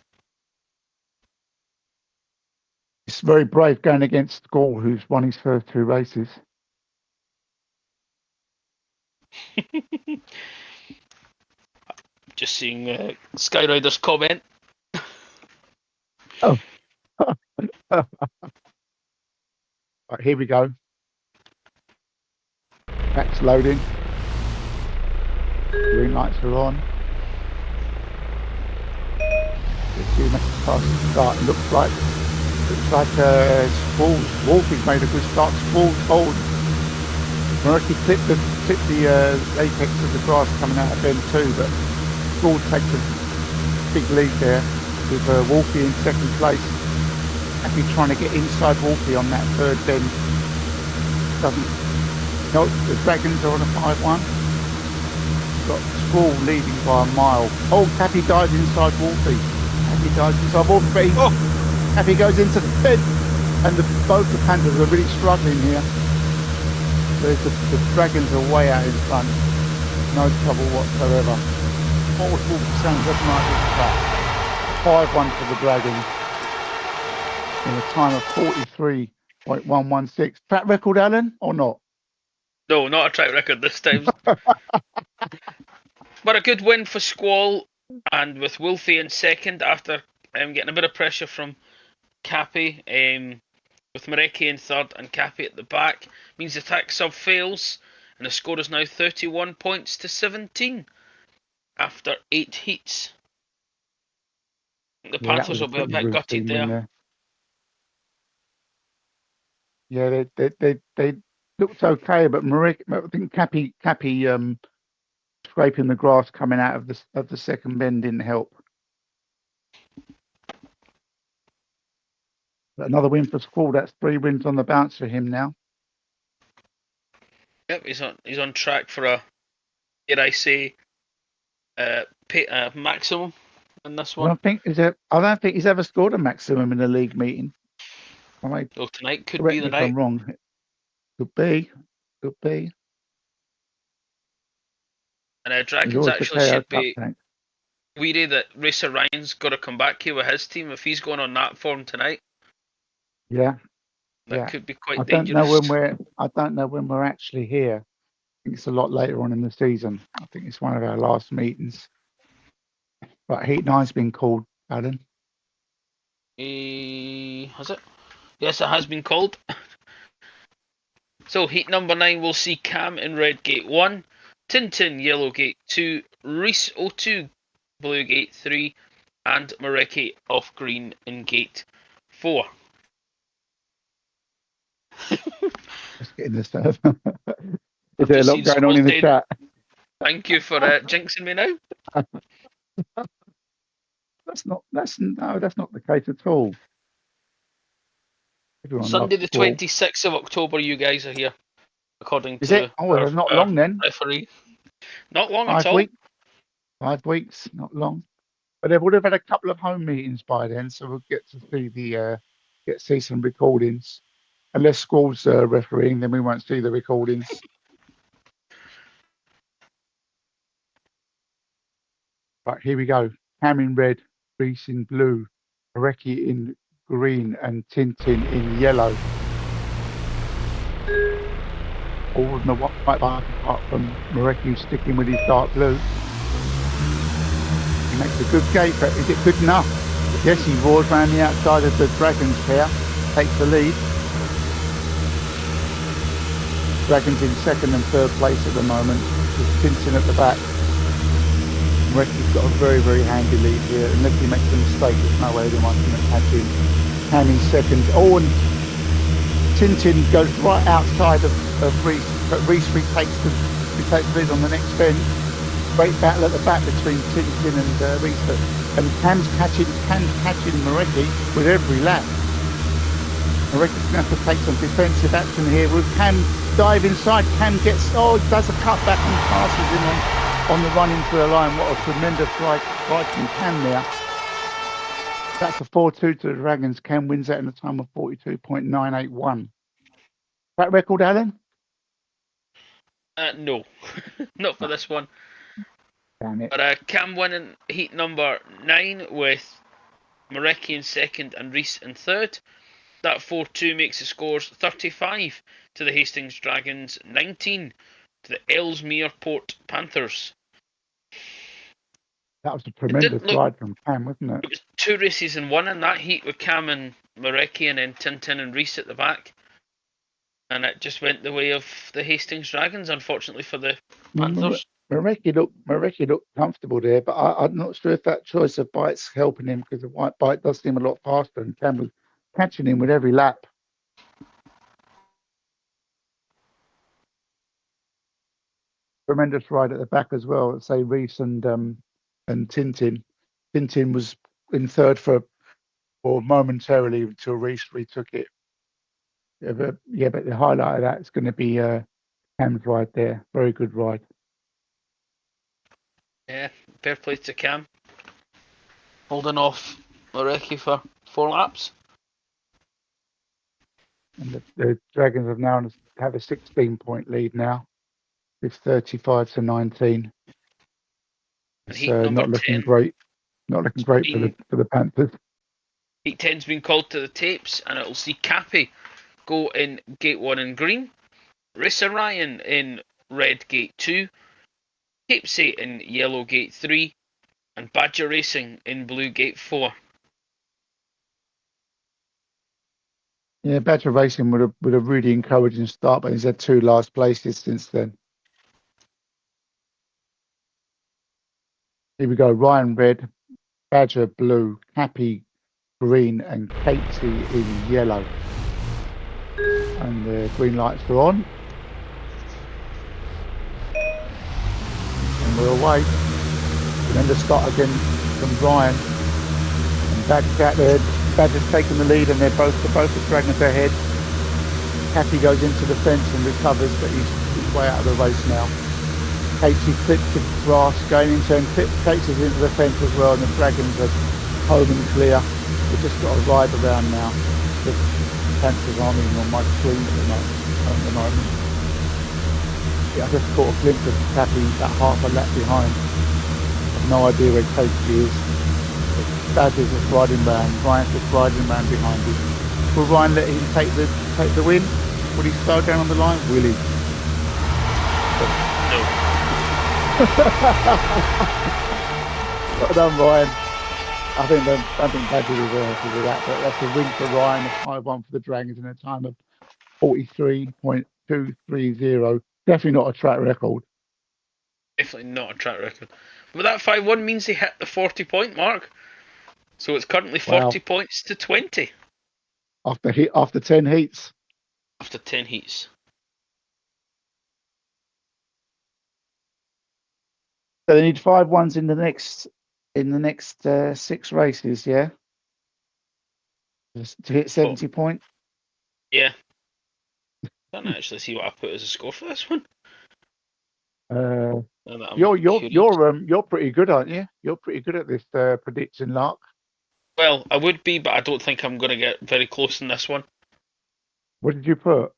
Speaker 1: It's very brave going against Squall, who's won his first 2 races.
Speaker 2: Just seeing Skyrider's comment.
Speaker 1: Oh. Right, here we go. Track's loading. Green lights are on. Let's see the next car start. Looks like Wolfie's made a good start. Squall's hold. Marecki clipped the apex of the grass coming out of bend 2, but Squall takes a big lead there with Wolfie in second place. Happy trying to get inside Wolfie on that third bend. No, the Dragons are on a 5-1. Got Squall leading by a mile. Oh, Cappy dies inside Wolfie. Cappy goes into the bend, and both the Panthers are really struggling here. The Dragons are way out in front. No trouble whatsoever. What was Wolfie saying looking like this track? 5-1 for the Dragons in a time of 43.116. Track record, Alan, or not?
Speaker 2: No, not a track record this time. But a good win for Squall, and with Wolfie in second after getting a bit of pressure from Cappy, with Marecki in third and Cappy at the back, means the tack sub fails, and the score is now 31 points to 17 after 8 heats. The Panthers will be a bit gutted there.
Speaker 1: Yeah, they looked okay, but Marecki, I think Cappy scraping the grass coming out of the second bend didn't help. But another win for Squall. That's 3 wins on the bounce for him now.
Speaker 2: Yep, he's on track for a, dare I say, maximum in this one.
Speaker 1: I don't think he's ever scored a maximum in a league meeting.
Speaker 2: Well, tonight could be the night.
Speaker 1: I'm wrong. Could be.
Speaker 2: And Dragons actually should be weary that Racer Ryan's got to come back here with his team if he's going on that form tonight.
Speaker 1: Yeah.
Speaker 2: That could be quite dangerous.
Speaker 1: I don't know when we're actually here. I think it's a lot later on in the season. I think it's one of our last meetings. But Heat 9's been called, Alan.
Speaker 2: Has it? Yes, it has been called. So Heat number 9 will see Cam in red gate 1, Tintin yellow gate 2, Reese 02 blue gate 3, and Marecki off green in gate 4.
Speaker 1: Let's get in the server. Is there a lot going on in the chat?
Speaker 2: Thank you for jinxing me now.
Speaker 1: That's not the case at all.
Speaker 2: Sunday the 26th of October, you guys are here. according
Speaker 1: Is
Speaker 2: to
Speaker 1: it? Oh, well, not
Speaker 2: our
Speaker 1: long then.
Speaker 2: referee. Not long at
Speaker 1: 5
Speaker 2: all.
Speaker 1: weeks. 5 weeks, not long. But they would have had a couple of home meetings by then, so we'll get to see some recordings. Unless Squall's refereeing, then we won't see the recordings. Right, here we go. Cam in red, Reese in blue, Areki in green, and Tintin in yellow. All in the white bike apart from Mareki sticking with his dark blue. He makes a good gate, but is it good enough? Yes, he roars round the outside of the Dragons pair, takes the lead. Dragons in second and third place at the moment, with Tintin at the back. Reki's got a very, very handy lead here. Unless he makes a mistake, there's no way anyone's going to catch him. Cam in second. Oh, and Tintin goes right outside of Reese, but Reese retakes the lead on the next bend. Great battle at the back between Tintin and Reese. And Cam's catching Mareki with every lap. Mareki's going to have to take some defensive action here. Will Cam dive inside? Cam does a cutback and passes him on the run into the line. What a tremendous ride from Cam there. That's a 4-2 to the Dragons. Cam wins that in a time of 42.981. That record, Alan?
Speaker 2: No, not for this one.
Speaker 1: Damn it.
Speaker 2: But Cam winning heat number 9 with Mareki in second and Reese in third. That 4-2 makes the scores 35 to the Hastings Dragons, 19 to the Ellesmere Port Panthers.
Speaker 1: That was a tremendous ride from Cam, wasn't it?
Speaker 2: It was 2 races in one in that heat with Cam and Mareki and then Tintin and Reese at the back. And it just went the way of the Hastings Dragons, unfortunately for the Panthers.
Speaker 1: Mareki looked comfortable there, but I'm not sure if that choice of bike's helping him, because the white bike does seem a lot faster, and Cam was catching him with every lap. Tremendous ride at the back as well. Let's say Reese and Tintin. Tintin was in third or momentarily until Reese retook it. But the highlight of that is going to be Cam's ride there. Very good ride.
Speaker 2: Yeah, fair play to Cam. Holding off Mareki for 4 laps.
Speaker 1: And the Dragons have a 16-point lead now. It's 35 to 19. It's not looking
Speaker 2: 10,
Speaker 1: great. Not looking great for the Panthers.
Speaker 2: Heat 10's been called to the tapes, and it'll see Cappy go in gate 1 in green, Rissa Ryan in red gate 2, Capesy in yellow gate 3, and Badger Racing in blue gate 4.
Speaker 1: Yeah, Badger Racing with a really encouraging start, but he's had 2 last places since then. Here we go. Ryan red, Badger blue, Cappy green, and Catesy in yellow. And the green lights are on. And we're away. And then the start again from Ryan. And Badger's taking the lead, and they're both the Dragons ahead. Cappy goes into the fence and recovers, but he's way out of the race now. Catesy clips the grass going into and Catesy's into the fence as well, and the Dragons are home and clear. We've just got to ride around now. The Panthers aren't even on my screen at the moment. Yeah, I just caught a glimpse of Cappy about half a lap behind. I've no idea where Catesy is. Badger's just riding round. Ryan's just riding round behind him. Will Ryan let him take the win? Will he slow down on the line? Will he?
Speaker 2: No.
Speaker 1: Well done, Ryan. I think Badger deserves to do that, but that's a win for Ryan, a 5-1 for the Dragons in a time of 43.230. Definitely not a track record.
Speaker 2: Definitely not a track record. But that 5-1 means they hit the 40-point mark. So it's currently 40 points to 20.
Speaker 1: After 10 heats.
Speaker 2: After 10 heats.
Speaker 1: So they need 5-1s in the next 6 races, yeah? To hit 70 points?
Speaker 2: Yeah. Can't actually see what I put as a score for this one.
Speaker 1: Uh,
Speaker 2: Now that I'm
Speaker 1: you're
Speaker 2: curious.
Speaker 1: you're pretty good, aren't you? You're pretty good at this prediction, Lark.
Speaker 2: Well, I would be, but I don't think I'm going to get very close in this one.
Speaker 1: What did you put?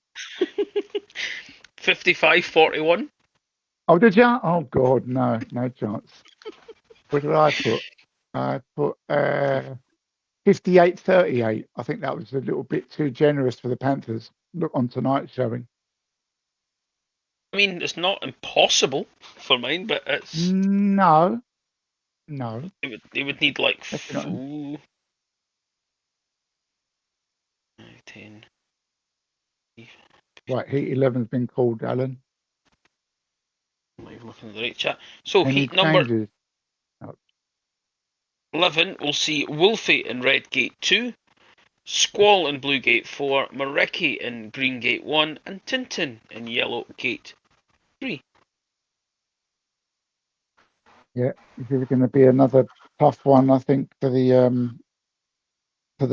Speaker 2: 55-41.
Speaker 1: Oh, did you? Oh God, no chance. What did I put? I put 58-38. I think that was a little bit too generous for the Panthers. Look on tonight's showing.
Speaker 2: I mean, it's not impossible for mine, but
Speaker 1: No.
Speaker 2: it would need like
Speaker 1: Definitely not.
Speaker 2: 10.
Speaker 1: Right, Heat 11's been called, Alan.
Speaker 2: I'm not even looking at the right chat. So
Speaker 1: Any
Speaker 2: heat number
Speaker 1: changes? Oh,
Speaker 2: 11, we'll see Wolfie in Red Gate 2, Squall in Blue Gate 4, Marecki in Green Gate 1, and Tintin in Yellow Gate 3.
Speaker 1: yeah, this is going to be another tough one, I think, for the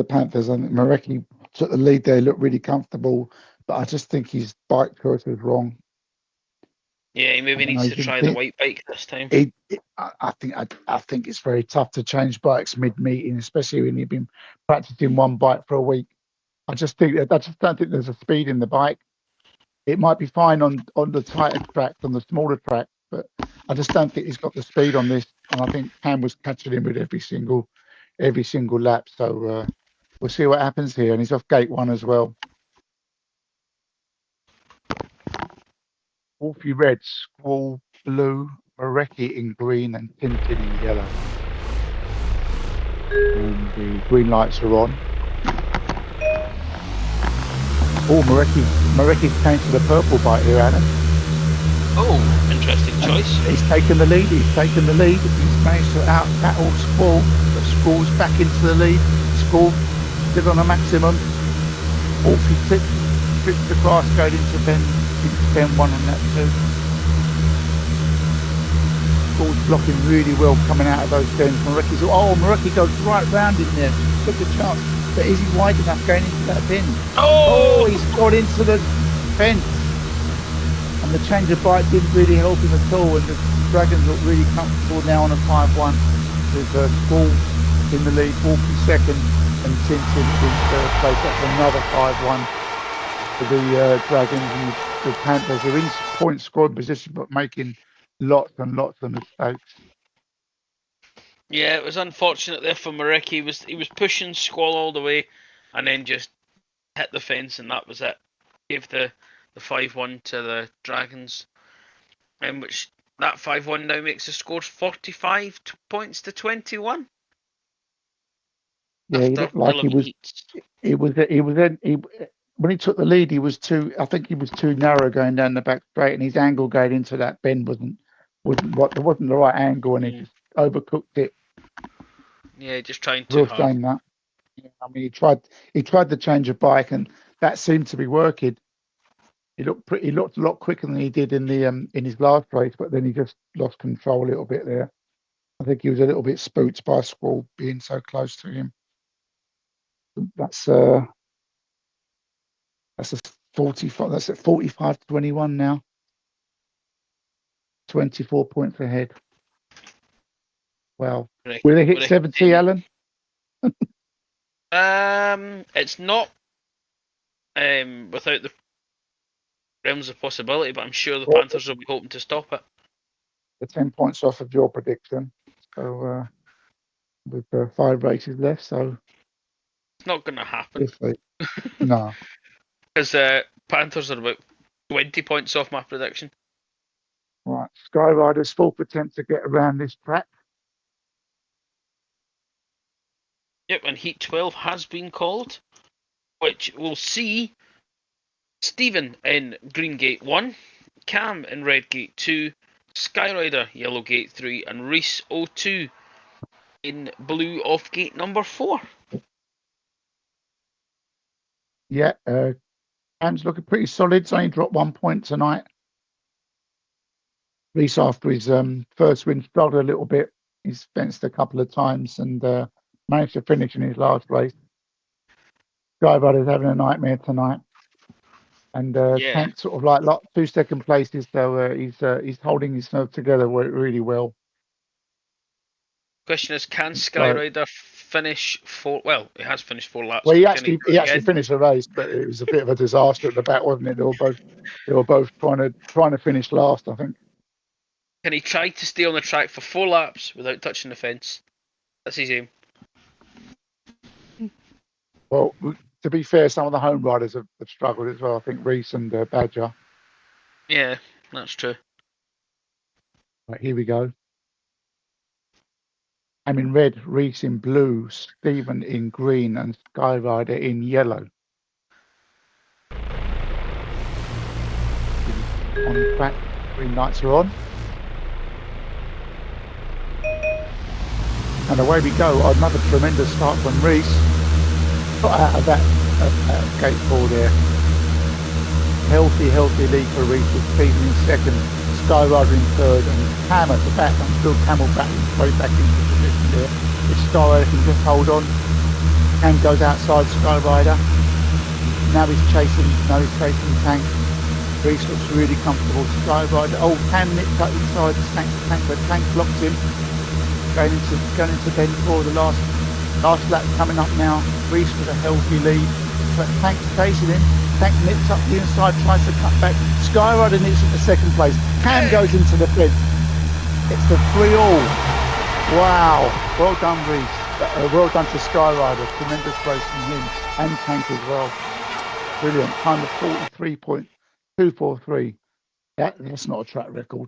Speaker 1: Panthers. I think Marecki took the lead there, looked really comfortable, but I just think his bike choice was wrong.
Speaker 2: Yeah, he
Speaker 1: I
Speaker 2: maybe
Speaker 1: don't know.
Speaker 2: needs to try the white bike this time.
Speaker 1: I think it's very tough to change bikes mid-meeting, especially when you've been practicing one bike for a week. I just don't think there's a speed in the bike. It might be fine on the tighter tracks, on the smaller tracks, but I just don't think he's got the speed on this. And I think Cam was catching him with every single lap. So we'll see what happens here. And he's off gate 1 as well. Wolfie red, Squall blue, Marecki in green, and Tintin in yellow. And the green lights are on. Oh, Marecki's changed to the purple bike here, Alan.
Speaker 2: Oh, interesting choice.
Speaker 1: He's taken the lead. He's managed to out-battle Squall, but Squall's back into the lead. Squall still on a maximum. Wolfie trips the grass going into bend 1 on that too. Squall's blocking really well coming out of those bends. Marecki goes right round in there. Took a chance. But is he wide enough going into that bend? Oh, he's got into the fence. And the change of bike didn't really help him at all. And the Dragons look really comfortable now on a 5-1 with Squall in the lead, Wolfie second, and Tintin in third place. That's another 5-1 for the Dragons. And the Panthers are in point scoring position, but making lots and lots of mistakes.
Speaker 2: Yeah, it was unfortunate there for Marecki. He was pushing Squall all the way, and then just hit the fence, and that was it. Gave the 5-1 to the Dragons, in which that 5-1 now makes the score 45 points to 21.
Speaker 1: Yeah, he looked like
Speaker 2: when
Speaker 1: he took the lead, I think he was too narrow going down the back straight, and his angle going into that bend wasn't the right angle, and he just overcooked it.
Speaker 2: Yeah, just trying too hard.
Speaker 1: Saying that. Yeah, I mean, he tried the change of bike, and that seemed to be working. He looked a lot quicker than he did in his last race, but then he just lost control a little bit there. I think he was a little bit spooked by Squall being so close to him. That's a 45. That's at 45-21 now. 24 points ahead. Well, will they hit 70, Alan?
Speaker 2: It's not without the realms of possibility, but I'm sure the Panthers will be hoping to stop it.
Speaker 1: The 10 points off of your prediction. So with 5 races left, so
Speaker 2: it's not going to happen.
Speaker 1: No,
Speaker 2: because Panthers are about 20 points off my prediction.
Speaker 1: Right, Skyrider's 4th attempt to get around this track.
Speaker 2: Yep, and Heat 12 has been called, which we'll see Stephen in Green Gate 1, Cam in Red Gate 2, Skyrider Yellow Gate 3, and Reese 02 in Blue off Gate number 4.
Speaker 1: Yeah, Cam's looking pretty solid. He's only dropped 1 point tonight. Reese, after his first win, struggled a little bit. He's fenced a couple of times and managed to finish in his last race. Skyrider's having a nightmare tonight. And
Speaker 2: Yeah.
Speaker 1: Tank sort of like 2 second places, so he's holding his nerve together really well.
Speaker 2: Question is, can
Speaker 1: So,
Speaker 2: Skyrider finish four? Well, he has finished 4 laps,
Speaker 1: well, he
Speaker 2: but can he
Speaker 1: actually
Speaker 2: do
Speaker 1: he
Speaker 2: it
Speaker 1: actually
Speaker 2: again?
Speaker 1: finished the race, but it was a bit of a disaster at the back, wasn't it? They were both trying to finish last, I think.
Speaker 2: Can he try to stay on the track for 4 laps without touching the fence? That's his aim.
Speaker 1: Well, to be fair, some of the home riders have struggled as well. I think Reese and Badger.
Speaker 2: Yeah, that's true.
Speaker 1: Right, here we go. I'm in red, Reese in blue, Stephen in green, and Skyrider in yellow. On track, green lights are on. And away we go. Another tremendous start from Reese. Got out of that gate 4 there. Healthy lead for Reese with Stephen in second, Skyrider in third, and Cam at the back. I'm still Camel back way back into position there. If Skyrider can just hold on. Cam goes outside Skyrider. Now he's chasing Tank. Reese looks really comfortable. Skyrider. Oh, Cam nipped up inside Tank, but Tank blocks him. Going into bend 4, the last lap coming up now. Reese with a healthy lead, but Tank's chasing him. Tank nips up the inside, tries to cut back. Skyrider nips into second place. Cam goes into the fence. It's the 3-all. Wow. Well done, Reese. Well done to Skyrider. Tremendous race from him and Tank as well. Brilliant. Time of 43.243. That's not a track record.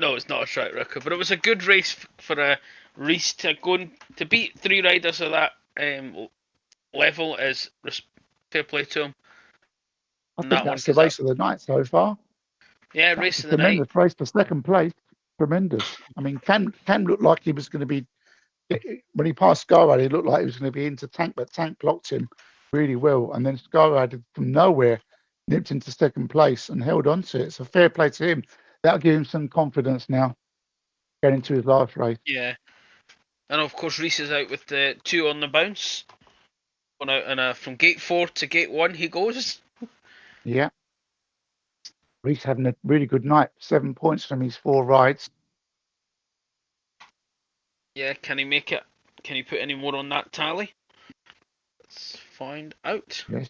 Speaker 2: No, it's not a track record, but it was a good race for Reese to beat 3 riders of that level. Is fair play to him.
Speaker 1: I
Speaker 2: And
Speaker 1: think
Speaker 2: that one
Speaker 1: that's the
Speaker 2: because
Speaker 1: race of the night so far.
Speaker 2: yeah,
Speaker 1: That was
Speaker 2: race
Speaker 1: a
Speaker 2: of the night.
Speaker 1: tremendous race for second place. Tremendous. I mean, Cam looked like he was going to be, when he passed Skyrider, it looked like he was going to be into Tank, but Tank blocked him really well. And then Skyrider from nowhere nipped into second place and held on to it. So fair play to him. That'll give him some confidence now going into his last race.
Speaker 2: Yeah, and of course Reese is out with the 2 on the bounce. Going out and from gate 4 to gate 1 he goes.
Speaker 1: Yeah. Reese having a really good night. 7 points from his 4 rides.
Speaker 2: Yeah, can he make it? Can he put any more on that tally? Let's find out.
Speaker 1: Yes.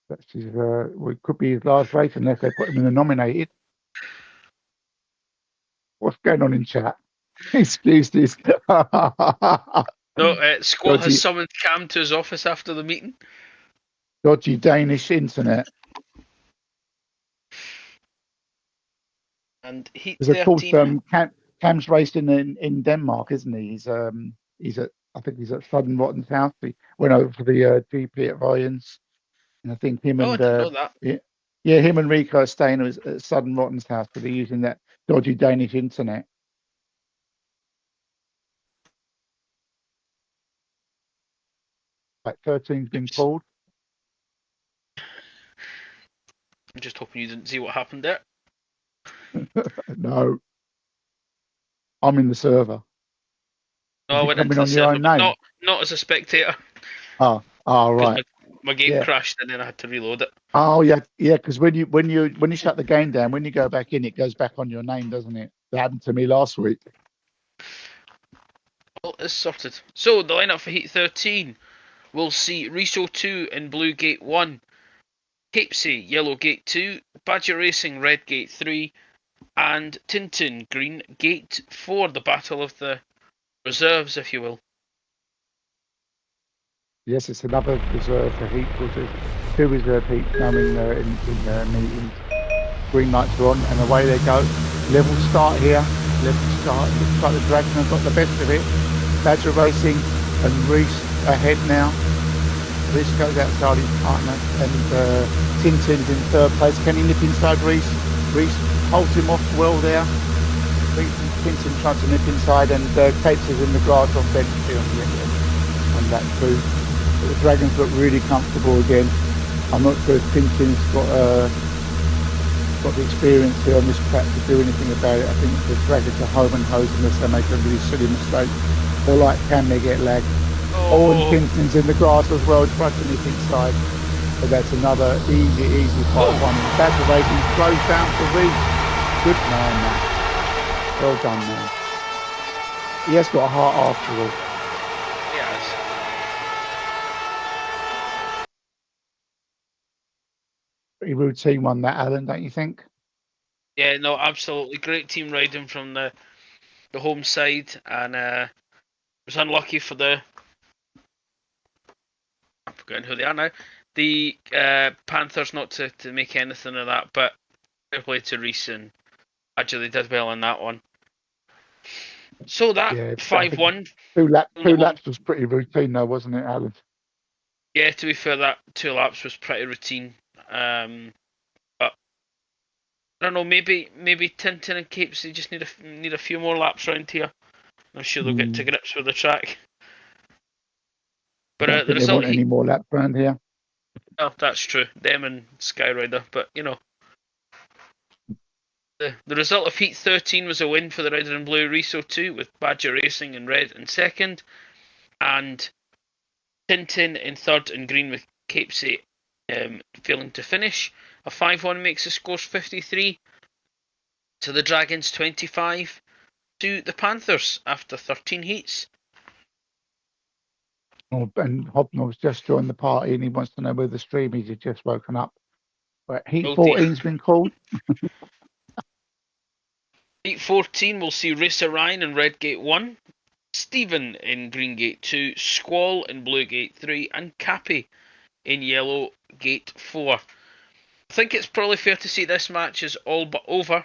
Speaker 1: That's his, it could be his last race unless they put him in the nominated. What's going on in chat? Excuse this.
Speaker 2: No, Squall
Speaker 1: Dodgy,
Speaker 2: has summoned Cam to his office after the meeting.
Speaker 1: dodgy Danish internet.
Speaker 2: And Heat
Speaker 1: Because of course,
Speaker 2: 13.
Speaker 1: Cam's racing in Denmark, isn't he? I think he's at Sudden Rotten's house. He went over for the GP at Ryan's, and I think him
Speaker 2: Oh, I
Speaker 1: and
Speaker 2: didn't know that.
Speaker 1: him and Rico are staying at Sudden Rotten's house, but they're using that dodgy Danish internet. Like 13's been called.
Speaker 2: I'm just hoping you didn't see what happened there.
Speaker 1: No, I'm in the server.
Speaker 2: No, I went into the server, but not as a spectator.
Speaker 1: Oh, right.
Speaker 2: My game crashed and then I had to reload it.
Speaker 1: Oh yeah, because when you shut the game down, when you go back in, it goes back on your name, doesn't it? That happened to me last week.
Speaker 2: All is sorted. So the lineup for Heat 13, we'll see Riso 2 in blue gate 1, Capesy yellow gate 2, Badger Racing red gate 3, and Tintin green gate 4. The battle of the reserves, if you will.
Speaker 1: Yes, it's another reserve for Heat. Two reserve heats now in meetings. Green lights are on, and away they go. Level start here. Level start. Looks like the Dragon have got the best of it. Badger Racing and Reese ahead now. Reese goes outside his partner, and Tintin's in third place. Can he nip inside Reese? Reese holds him off well there. Tintin tries to nip inside, and Capes is in the grass off bench on that too. But the Dragons look really comfortable again. I'm not sure if Tintin's got the experience here on this track to do anything about it. I think the Dragons are home and hose unless they make a really silly mistake. Or like Cam, they get lagged. Oh, and Tintin's in the grass as well, trying to nip inside. But that's another easy 5-1. Badger Racing slows down for Reese. Good man, man. Well done, man. He has got a heart after all.
Speaker 2: Yes.
Speaker 1: Pretty routine one, that, Alan, don't you think?
Speaker 2: Yeah, no, absolutely. Great team riding from the home side, and was unlucky for the. I'm forgetting who they are now. The Panthers not to make anything of that, but fair play to Reese, and actually did well in that one. So that 5-1.
Speaker 1: Two laps was pretty routine, though, wasn't it, Alan?
Speaker 2: Yeah, to be fair, that 2 laps was pretty routine. But I don't know, maybe Tintin and Capes they just need a few more laps around here. I'm sure they'll get to grips with the track. But
Speaker 1: I don't
Speaker 2: the
Speaker 1: think they
Speaker 2: result
Speaker 1: want any more laps around here.
Speaker 2: Oh, that's true. Them and Skyrider, but the result of Heat 13 was a win for the Red and Blue Riso 2 with Badger Racing in red in second, and Tintin in third and green with Capesy failing to finish. A 5-1 makes the scores 53 to the Dragons 25 to the Panthers after 13 heats.
Speaker 1: Oh, and Hobnob's just joined the party and he wants to know where the stream is. He's just woken up. But Heat 14's been called.
Speaker 2: Heat 14 will see Racer Ryan in Red Gate 1, Stephen in Green Gate 2, Squall in Blue Gate 3, and Cappy in Yellow Gate 4. I think it's probably fair to say this match is all but over.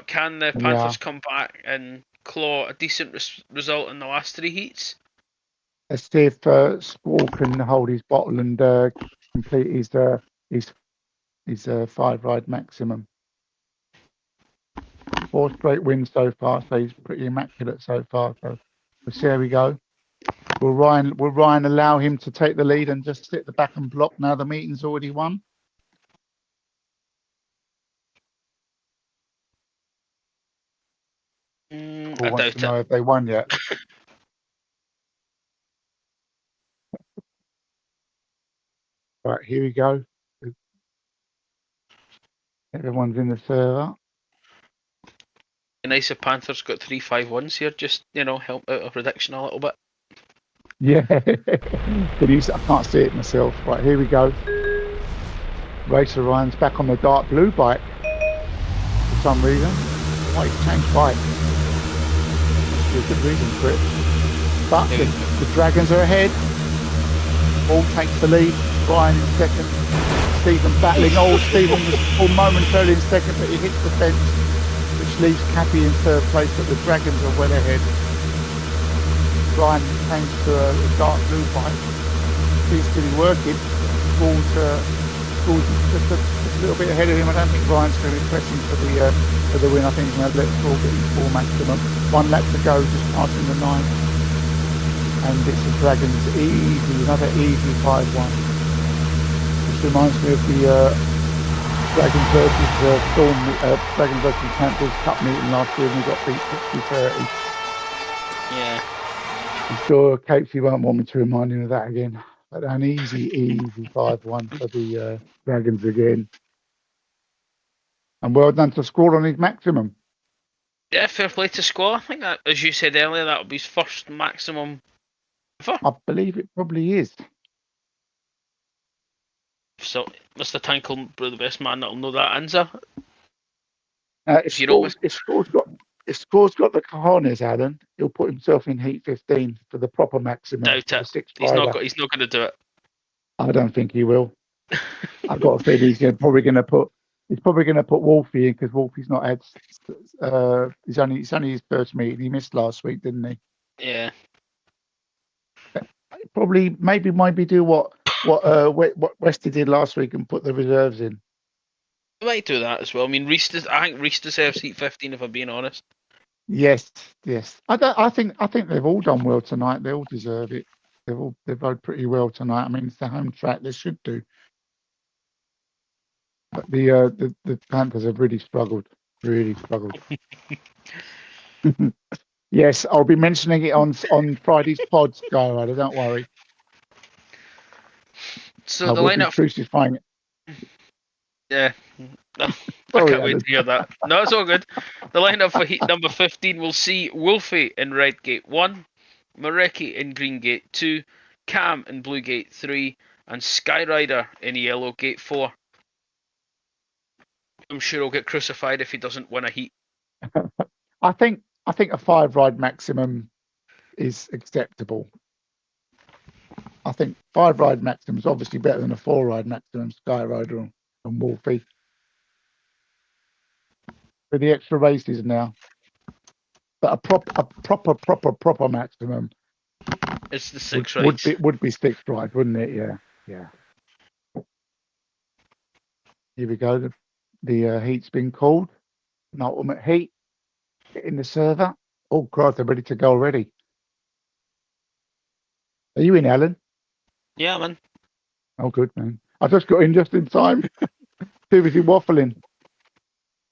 Speaker 2: Can the Panthers come back and claw a decent result in the last 3 heats?
Speaker 1: Let's see if Squall can hold his bottle and complete his 5-ride maximum. 4 straight wins so far, so he's pretty immaculate so far. So we'll see how we go. Will Ryan allow him to take the lead and just sit the back and block now the meeting's already won?
Speaker 2: I
Speaker 1: wants to
Speaker 2: doubt
Speaker 1: know if they won yet. Right, here we go. Everyone's in the server.
Speaker 2: Nice if Panthers got 3-5-1s here, just help out a prediction a little bit.
Speaker 1: Yeah, I can't see it myself. Right, here we go. Racer Ryan's back on the dark blue bike for some reason. Why he's changed bike? Must be a good reason for it. But the Dragons are ahead. All takes the lead. Ryan in second. Stephen battling. Stephen was momentarily in second, but he hits the fence, which leaves Cappy in third place, but the Dragons are well ahead. Ryan changed to a dark blue bike. Seems to be working. Squall's just a little bit ahead of him. I don't think Ryan's going to be pressing for the win. I think he's going to let Squall get his 4 maximum. 1 lap to go, just passing the 9. And it's the Dragons another easy 5-1. Which reminds me of the Dragons versus Dragons versus Panthers Cup meeting last year, and we got beat 60-30.
Speaker 2: Yeah.
Speaker 1: I'm sure Casey won't want me to remind him of that again. But an easy 5-1 for the Dragons again. And well done to Squall on his maximum.
Speaker 2: Yeah, fair play to Squall. I think that, as you said earlier, that will be his first maximum ever.
Speaker 1: I believe it probably is.
Speaker 2: So, Mr. Tank will be the best man that'll know that answer.
Speaker 1: If Squall's got the cojones, Alan, he'll put himself in Heat 15 for the proper maximum.
Speaker 2: Doubt it. He's not going to do it.
Speaker 1: I don't think he will. I've got a feeling he's probably going to put Wolfie in, because Wolfie's not had. It's only his first meeting. He missed last week, didn't he?
Speaker 2: Yeah.
Speaker 1: Probably maybe do what Westy did last week and put the reserves in.
Speaker 2: I might do that as well. I mean, I think Reese deserves Heat 15, if I'm being honest.
Speaker 1: Yes. I think they've all done well tonight. They all deserve it. They've rode pretty well tonight. I mean, it's the home track. They should do. But the Panthers have really struggled. Really struggled. Yes, I'll be mentioning it on Friday's pods, Skyrider. Don't worry.
Speaker 2: So
Speaker 1: I
Speaker 2: the
Speaker 1: will be
Speaker 2: lineup.
Speaker 1: crucifying it.
Speaker 2: Yeah. I
Speaker 1: Sorry,
Speaker 2: can't wait
Speaker 1: Alan.
Speaker 2: to hear that. No, it's all good. The lineup for heat number 15 will see Wolfie in red gate 1, Mareki in green gate 2, Cam in blue gate 3, and Skyrider in yellow gate 4. I'm sure he'll get crucified if he doesn't win a heat.
Speaker 1: I think a 5 ride maximum is acceptable. I think 5 ride maximum is obviously better than a 4 ride maximum, Skyrider and Wolfie. For the extra races now. But a proper maximum
Speaker 2: It's the
Speaker 1: would
Speaker 2: 6
Speaker 1: would
Speaker 2: rides.
Speaker 1: be would be 6 ride, wouldn't it? Yeah. Here we go. The heat's been called. An ultimate heat. Get in the server. Oh God, they're ready to go already. Are you in, Alan?
Speaker 2: Yeah, man.
Speaker 1: Oh, good man. I just got in just in time. Too busy waffling.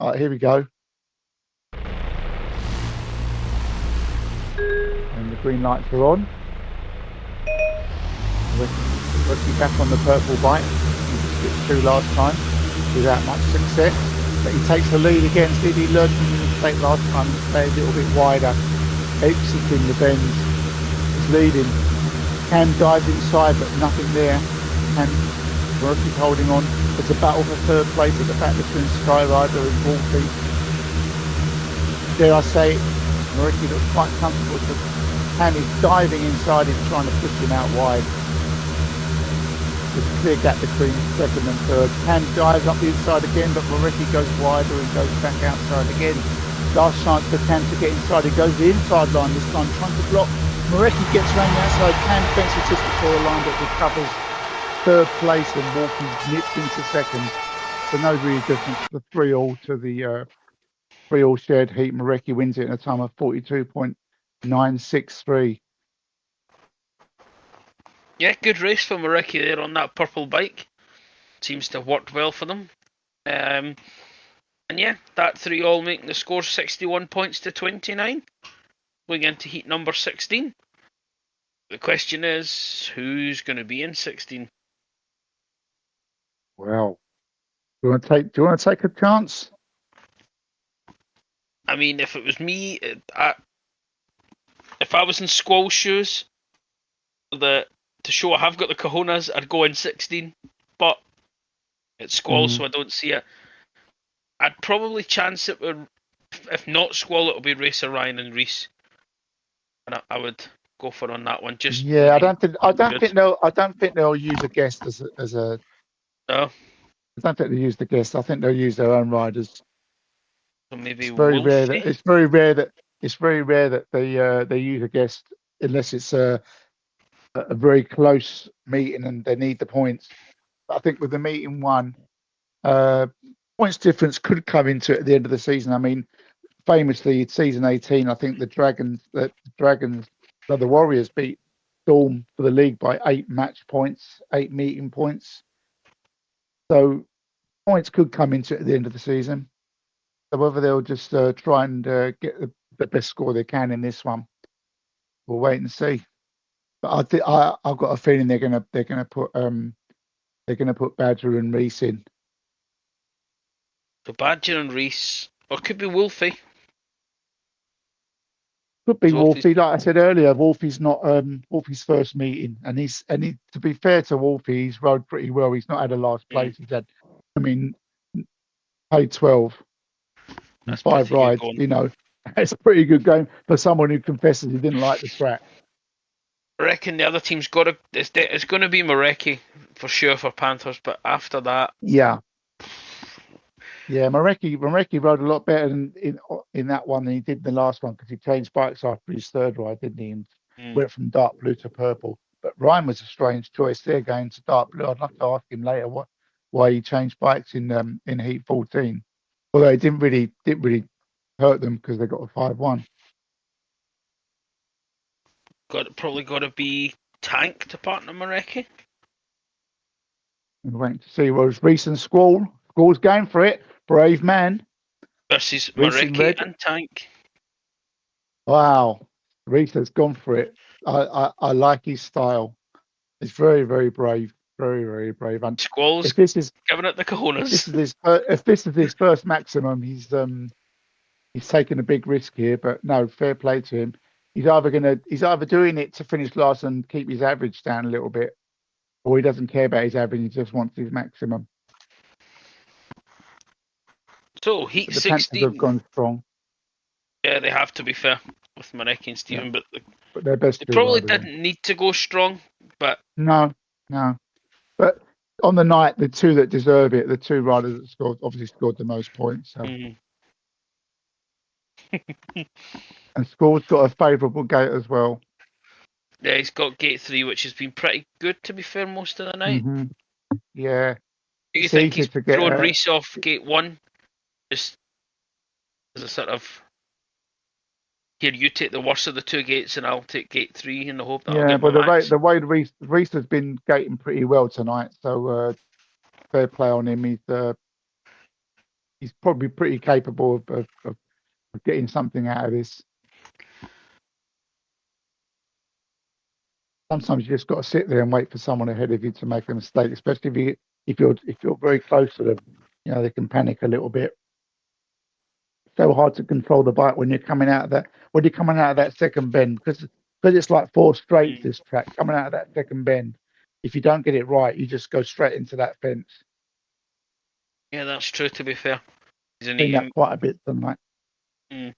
Speaker 1: All right, here we go. And the green lights are on. Rookie back on the purple bike. He slipped through last time without much success. But he takes the lead against it. He learned from the mistake last time and stay a little bit wider. Exiting the bends. He's leading. Cam dives inside, but nothing there. And Rookie's holding on. It's a battle for third place at the back between Skyrider and Wolfie. Dare I say, Muriki looks quite comfortable. Cam is diving inside, he's trying to push him out wide. There's a clear gap between second and third. Cam dives up the inside again, but Muriki goes wider and goes back outside again. Last chance for Cam to get inside. He goes the inside line this time, trying to block. Muriki gets around the outside. Cam fences just before the line, but recovers third place and Wolfie nips into second. So no real difference. The 3-all to the 3-all shared heat. Mareki wins it in a time of 42.963.
Speaker 2: Yeah, good race for Mareki there on that purple bike. Seems to have worked well for them. And yeah, that 3-all making the score 61 points to 29. Going into heat number 16. The question is, who's going to be in 16?
Speaker 1: Well, do you want to take a chance?
Speaker 2: I mean, if it was me, if I was in Squall's shoes, to show I have got the cojones, I'd go in 16. But it's Squall, so I don't see it. I'd probably chance it with, if not Squall, it'll be Racer Ryan and Reese, and I would go for on that one. Just
Speaker 1: Yeah, I don't
Speaker 2: good.
Speaker 1: think they'll use a guest as a.
Speaker 2: No,
Speaker 1: I don't think they'll use the guest. I think they'll use their own riders.
Speaker 2: so maybe
Speaker 1: It's very rare that
Speaker 2: Wolfie.
Speaker 1: they use a guest unless it's a very close meeting and they need the points. But I think with the meeting one, points difference could come into it at the end of the season. I mean, famously, season 18, I think the Warriors beat Storm for the league by 8 match points, 8 meeting points. So points could come into it at the end of the season. So whether they'll just try and get the best score they can in this one, we'll wait and see. But I've got a feeling they're gonna put Badger and Reese in.
Speaker 2: So Badger and Reese, or could be Wolfie.
Speaker 1: Could be
Speaker 2: Wolfie's,
Speaker 1: Wolfie. Like I said earlier, Wolfie's not Wolfie's first meeting, and to be fair to Wolfie, he's rode pretty well. He's not had a last place. He's had, I mean, paid 12 and
Speaker 2: that's
Speaker 1: 5
Speaker 2: pretty good
Speaker 1: rides.
Speaker 2: going.
Speaker 1: You know, it's a pretty good game for someone who confesses he didn't like the track.
Speaker 2: I reckon the other team's got to. It's going to be Mareki for sure for Panthers, but after that,
Speaker 1: Yeah, Mareki rode a lot better in that one than he did in the last one because he changed bikes after his third ride, didn't he? And went from dark blue to purple. But Ryan was a strange choice there, going to dark blue. I'd love to ask him later why he changed bikes in Heat 14. Although it didn't really hurt them because they got a 5-1.
Speaker 2: probably got to be Tank to partner Mareki.
Speaker 1: And waiting to see whereas Reese and Squall. Squall's going for it. Brave man.
Speaker 2: Versus
Speaker 1: Reese in
Speaker 2: Mareki
Speaker 1: red.
Speaker 2: and Tank.
Speaker 1: Wow. Reese has gone for it. I like his style. It's very, very brave. Very, very brave. And
Speaker 2: Squall's
Speaker 1: if this is
Speaker 2: giving it the cojones.
Speaker 1: if this is his first maximum, he's taking a big risk here. But no, fair play to him. He's either doing it to finish last and keep his average down a little bit, or he doesn't care about his average. He just wants his maximum.
Speaker 2: So Heat
Speaker 1: But the Panthers have
Speaker 2: 16.
Speaker 1: gone strong.
Speaker 2: Yeah, they have to be fair with Marecki and Stephen,
Speaker 1: Yeah.
Speaker 2: but
Speaker 1: But their best
Speaker 2: they
Speaker 1: two
Speaker 2: probably
Speaker 1: riders.
Speaker 2: didn't need to go strong. But
Speaker 1: No. But on the night, the two that deserve it, the two riders that obviously scored the most points. So. And Score's got a favourable gate as well.
Speaker 2: Yeah, he's got gate 3, which has been pretty good, to be fair, most of the night.
Speaker 1: Mm-hmm. Yeah.
Speaker 2: Do you
Speaker 1: It's
Speaker 2: think
Speaker 1: easy
Speaker 2: he's
Speaker 1: to get
Speaker 2: throwing Reese off gate 1? Just as a sort of, here, you take the worst of the two gates and I'll take gate 3 in the hope that I'll get my max.
Speaker 1: the way Reese has been gating pretty well tonight, so fair play on him. He's probably pretty capable of getting something out of this. Sometimes you just got to sit there and wait for someone ahead of you to make a mistake, especially if you're very close to them. You know, they can panic a little bit. So hard to control the bike when you're coming out of that second bend, because it's like four straights this track coming out of that second bend. If you don't get it right, you just go straight into that fence.
Speaker 2: Yeah, that's true, to be fair.
Speaker 1: Seen that quite a bit tonight.
Speaker 2: And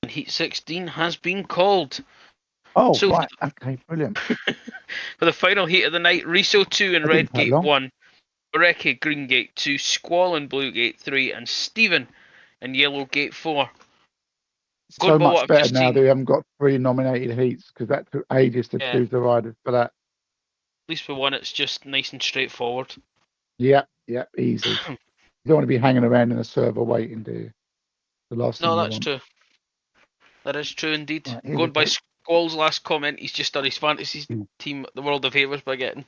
Speaker 2: Heat 16 has been called.
Speaker 1: Oh, so right. Okay, brilliant.
Speaker 2: For the final heat of the night, Riso 2 in red gate 1, Marecki green gate 2, Squall in blue gate 3, and Stephen in yellow gate 4.
Speaker 1: So much better now that we haven't got 3 nominated heats, because that took ages to choose the riders for that.
Speaker 2: At least for one, it's just nice and straightforward.
Speaker 1: Yeah, easy. You don't want to be hanging around in a server waiting, do you? The last thing you want.
Speaker 2: No, that's true. That is true indeed. Right, going by Squall's last comment, he's just done his fantasy team the world of favours by getting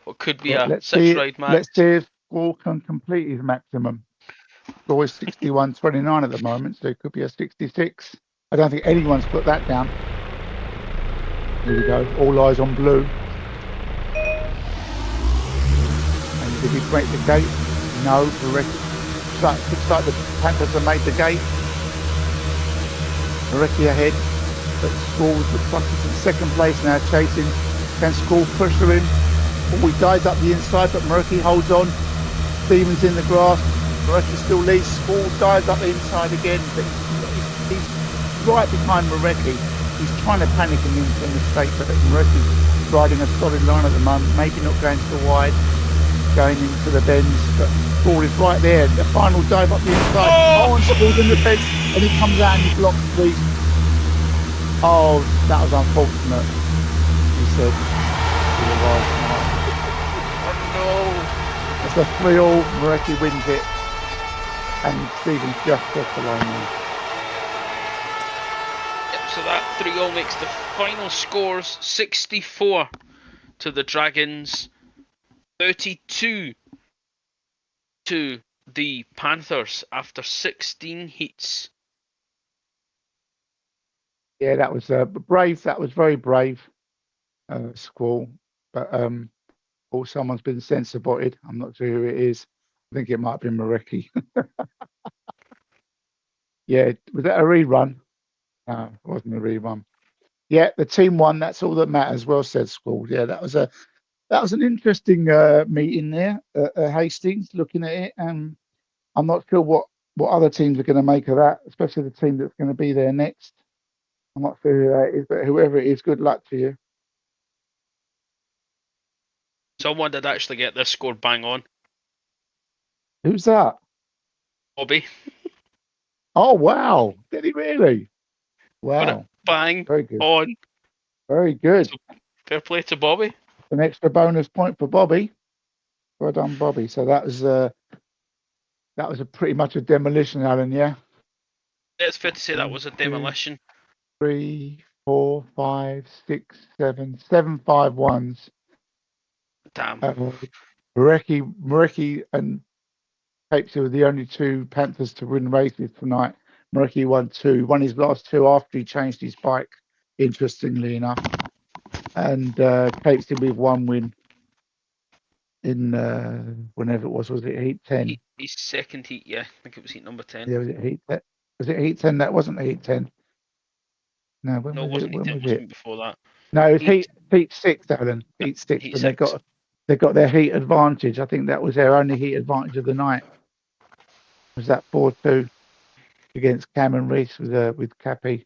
Speaker 2: what could be a 6-ride max.
Speaker 1: Let's see if Squall can complete his maximum. Score is 61.29 at the moment, so it could be a 66. I don't think anyone's put that down. Here we go. All eyes on blue. And did he break the gate? No. Looks like the Panthers have made the gate. Marecki ahead, but Squall looks like he's in second place now, chasing. Can Squall pressure him? Oh, he dives up the inside, but Marecki holds on. Stevens in the grass. Marecki still leads. Squall dives up the inside again, but he's right behind Marecki. He's trying to panic him into a mistake, but Marecki's riding a solid line at the moment, maybe not going so wide, going into the bends, but Squall is right there. The final dive up the inside. Oh, and Squall's in the bends, and he comes out and he blocks Reese. Oh, that was unfortunate, he said.
Speaker 2: Oh no.
Speaker 1: It's a 3-all. Marecki wins it, and Stevens just off the line now.
Speaker 2: Yep, so that 3-all makes the final scores 64 to the Dragons, 32 to the Panthers after 16 heats.
Speaker 1: Yeah, that was brave. That was very brave, Squall. But someone's been censorboted. I'm not sure who it is. I think it might have been Marecki. Yeah, was that a rerun? No, it wasn't a rerun. Yeah, the team won. That's all that matters. Well said, Squall. Yeah, that was an interesting meeting there at Hastings. Looking at it, and I'm not sure what other teams are going to make of that, especially the team that's going to be there next. I'm not sure who that is, but whoever it is, good luck to you.
Speaker 2: Someone did actually get this score bang on.
Speaker 1: Who's that?
Speaker 2: Bobby.
Speaker 1: Oh, wow. Did he really? Wow.
Speaker 2: Bang
Speaker 1: very good.
Speaker 2: On.
Speaker 1: Very good. So,
Speaker 2: fair play to Bobby.
Speaker 1: An extra bonus point for Bobby. Well done, Bobby. So that was a pretty much a demolition, Alan, yeah?
Speaker 2: It's fair to say that was a demolition.
Speaker 1: 3, 4, 5, 6, 7, 7 5-1s.
Speaker 2: Damn.
Speaker 1: Marecki and Capes were the only two Panthers to win races tonight. Marecki won his last 2 after he changed his bike, interestingly enough. And Capes with 1 win. in whenever it was it Heat 10?
Speaker 2: His second heat, yeah. I think it was heat number 10.
Speaker 1: Yeah, was it Heat 10? Was it Heat 10? That wasn't Heat 10. No, when
Speaker 2: No, it
Speaker 1: was it?
Speaker 2: wasn't heat
Speaker 1: When
Speaker 2: 10. It
Speaker 1: was
Speaker 2: must have
Speaker 1: it?
Speaker 2: been before that.
Speaker 1: No, it was
Speaker 2: Heat,
Speaker 1: Heat 6, Alan. Heat 6,
Speaker 2: heat
Speaker 1: when
Speaker 2: 6.
Speaker 1: they got their heat advantage. I think that was their only heat advantage of the night. Was that 4-2 against Cameron Reese with Cappy?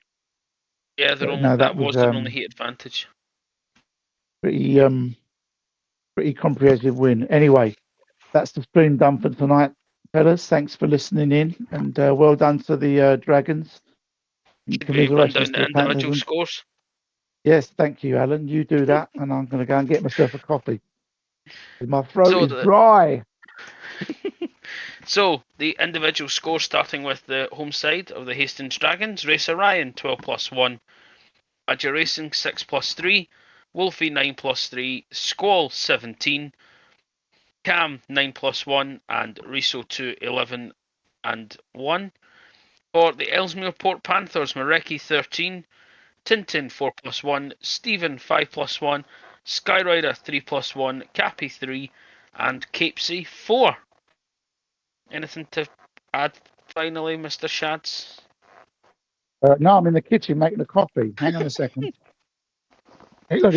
Speaker 2: Yeah,
Speaker 1: But no, that
Speaker 2: that
Speaker 1: was
Speaker 2: was their only heat advantage.
Speaker 1: pretty pretty comprehensive win. Anyway, that's the stream done for tonight, fellas. Thanks for listening in, and well done to the Dragons. And
Speaker 2: Should we run
Speaker 1: commiserations
Speaker 2: down
Speaker 1: to
Speaker 2: the
Speaker 1: the Panthers.
Speaker 2: individual scores?
Speaker 1: Yes, thank you, Alan. You do that, and I'm going to go and get myself a coffee. My throat is dry.
Speaker 2: So, the individual scores, starting with the home side of the Hastings Dragons. Racer Ryan, 12 plus 1. Badger Racing, 6 plus 3. Wolfie, 9 plus 3. Squall, 17. Cam, 9 plus 1. And Riso, 2, 11 and 1. For the Ellesmere Port Panthers, Mareki, 13. Tintin 4 plus 1, Stephen 5 plus 1, Skyrider 3 plus 1, Cappy 3, and Capesy 4. Anything to add finally, Mr. Shads?
Speaker 1: No, I'm in the kitchen making a coffee. Hang on a second. Hey, look,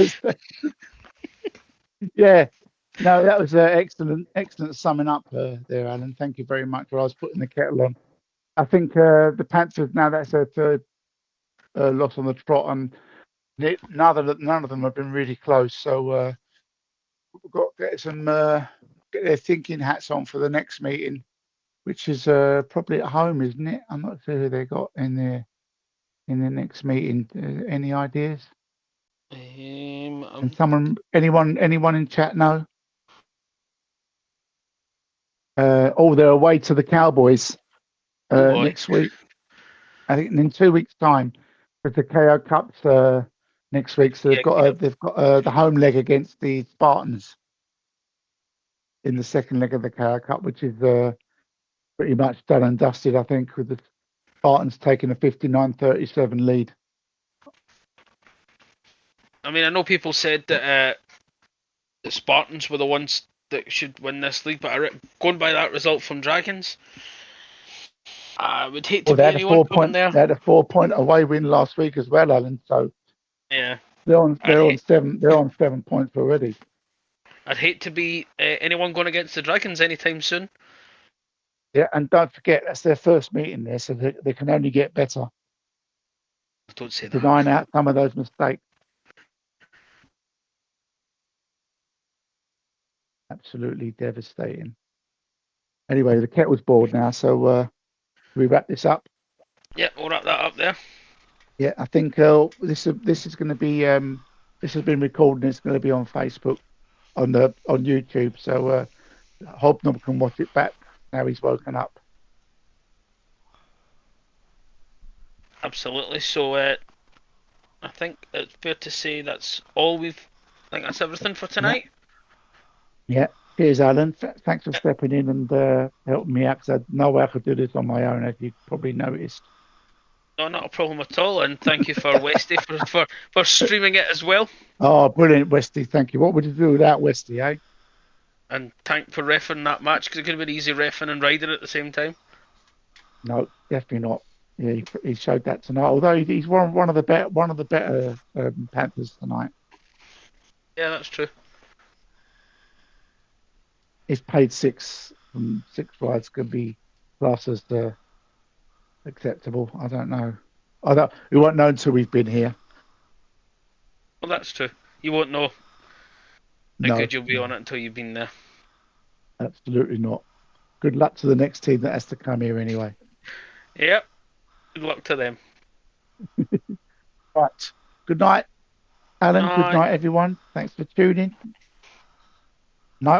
Speaker 1: yeah. No, that was excellent summing up there, Alan. Thank you very much. While I was putting the kettle on, I think the Panthers, now that's their third loss on the trot, and none of them have been really close. So we've got to get their thinking hats on for the next meeting, which is probably at home, isn't it? I'm not sure who they got in the next meeting. Any ideas? And anyone in chat know? They're away to the Cowboys next week. I think in 2 weeks' time, with the KO Cups next week. So they've got the home leg against the Spartans in the second leg of the KO Cup, which is pretty much done and dusted, I think, with the Spartans taking a 59-37 lead.
Speaker 2: I mean, I know people said that the Spartans were the ones that should win this league, but going by that result from Dragons, I would hate to be anyone coming there.
Speaker 1: They had a 4-point away win last week as well, Alan. So
Speaker 2: yeah,
Speaker 1: they're on 7 points already.
Speaker 2: I'd hate to be anyone going against the Dragons anytime soon.
Speaker 1: Yeah, and don't forget that's their first meeting there, so they can only get better.
Speaker 2: Don't say that.
Speaker 1: Denying out some of those mistakes. Absolutely devastating. Anyway, the kettle's boiled now, so we wrap this up.
Speaker 2: Yeah, we'll wrap that up there.
Speaker 1: Yeah, I think this is going to be this has been recorded. It's going to be on Facebook, on YouTube. So Hobnob can watch it back now he's woken up.
Speaker 2: Absolutely. So I think it's fair to say that's all I think that's everything for tonight.
Speaker 1: Yeah. Cheers, Alan. Thanks for stepping in and helping me out, because I had no way I could do this on my own, as you probably noticed.
Speaker 2: No, not a problem at all. And thank you for Westy for streaming it as well.
Speaker 1: Oh, brilliant, Westy. Thank you. What would you do without Westy, eh?
Speaker 2: And thank for reffing that match, because it could have been easy reffing and riding at the same time.
Speaker 1: No, definitely not. Yeah, he showed that tonight. Although he's one of the better Panthers tonight.
Speaker 2: Yeah, that's true.
Speaker 1: His paid 6 from 6 rides could be classed as acceptable. I don't know. We won't know until we've been here.
Speaker 2: Well, that's true. You won't know how good you'll be on it until you've been there.
Speaker 1: Absolutely not. Good luck to the next team that has to come here anyway.
Speaker 2: Yep. Good luck to them.
Speaker 1: Right. Good night, Alan. Good night, everyone. Thanks for tuning. Night.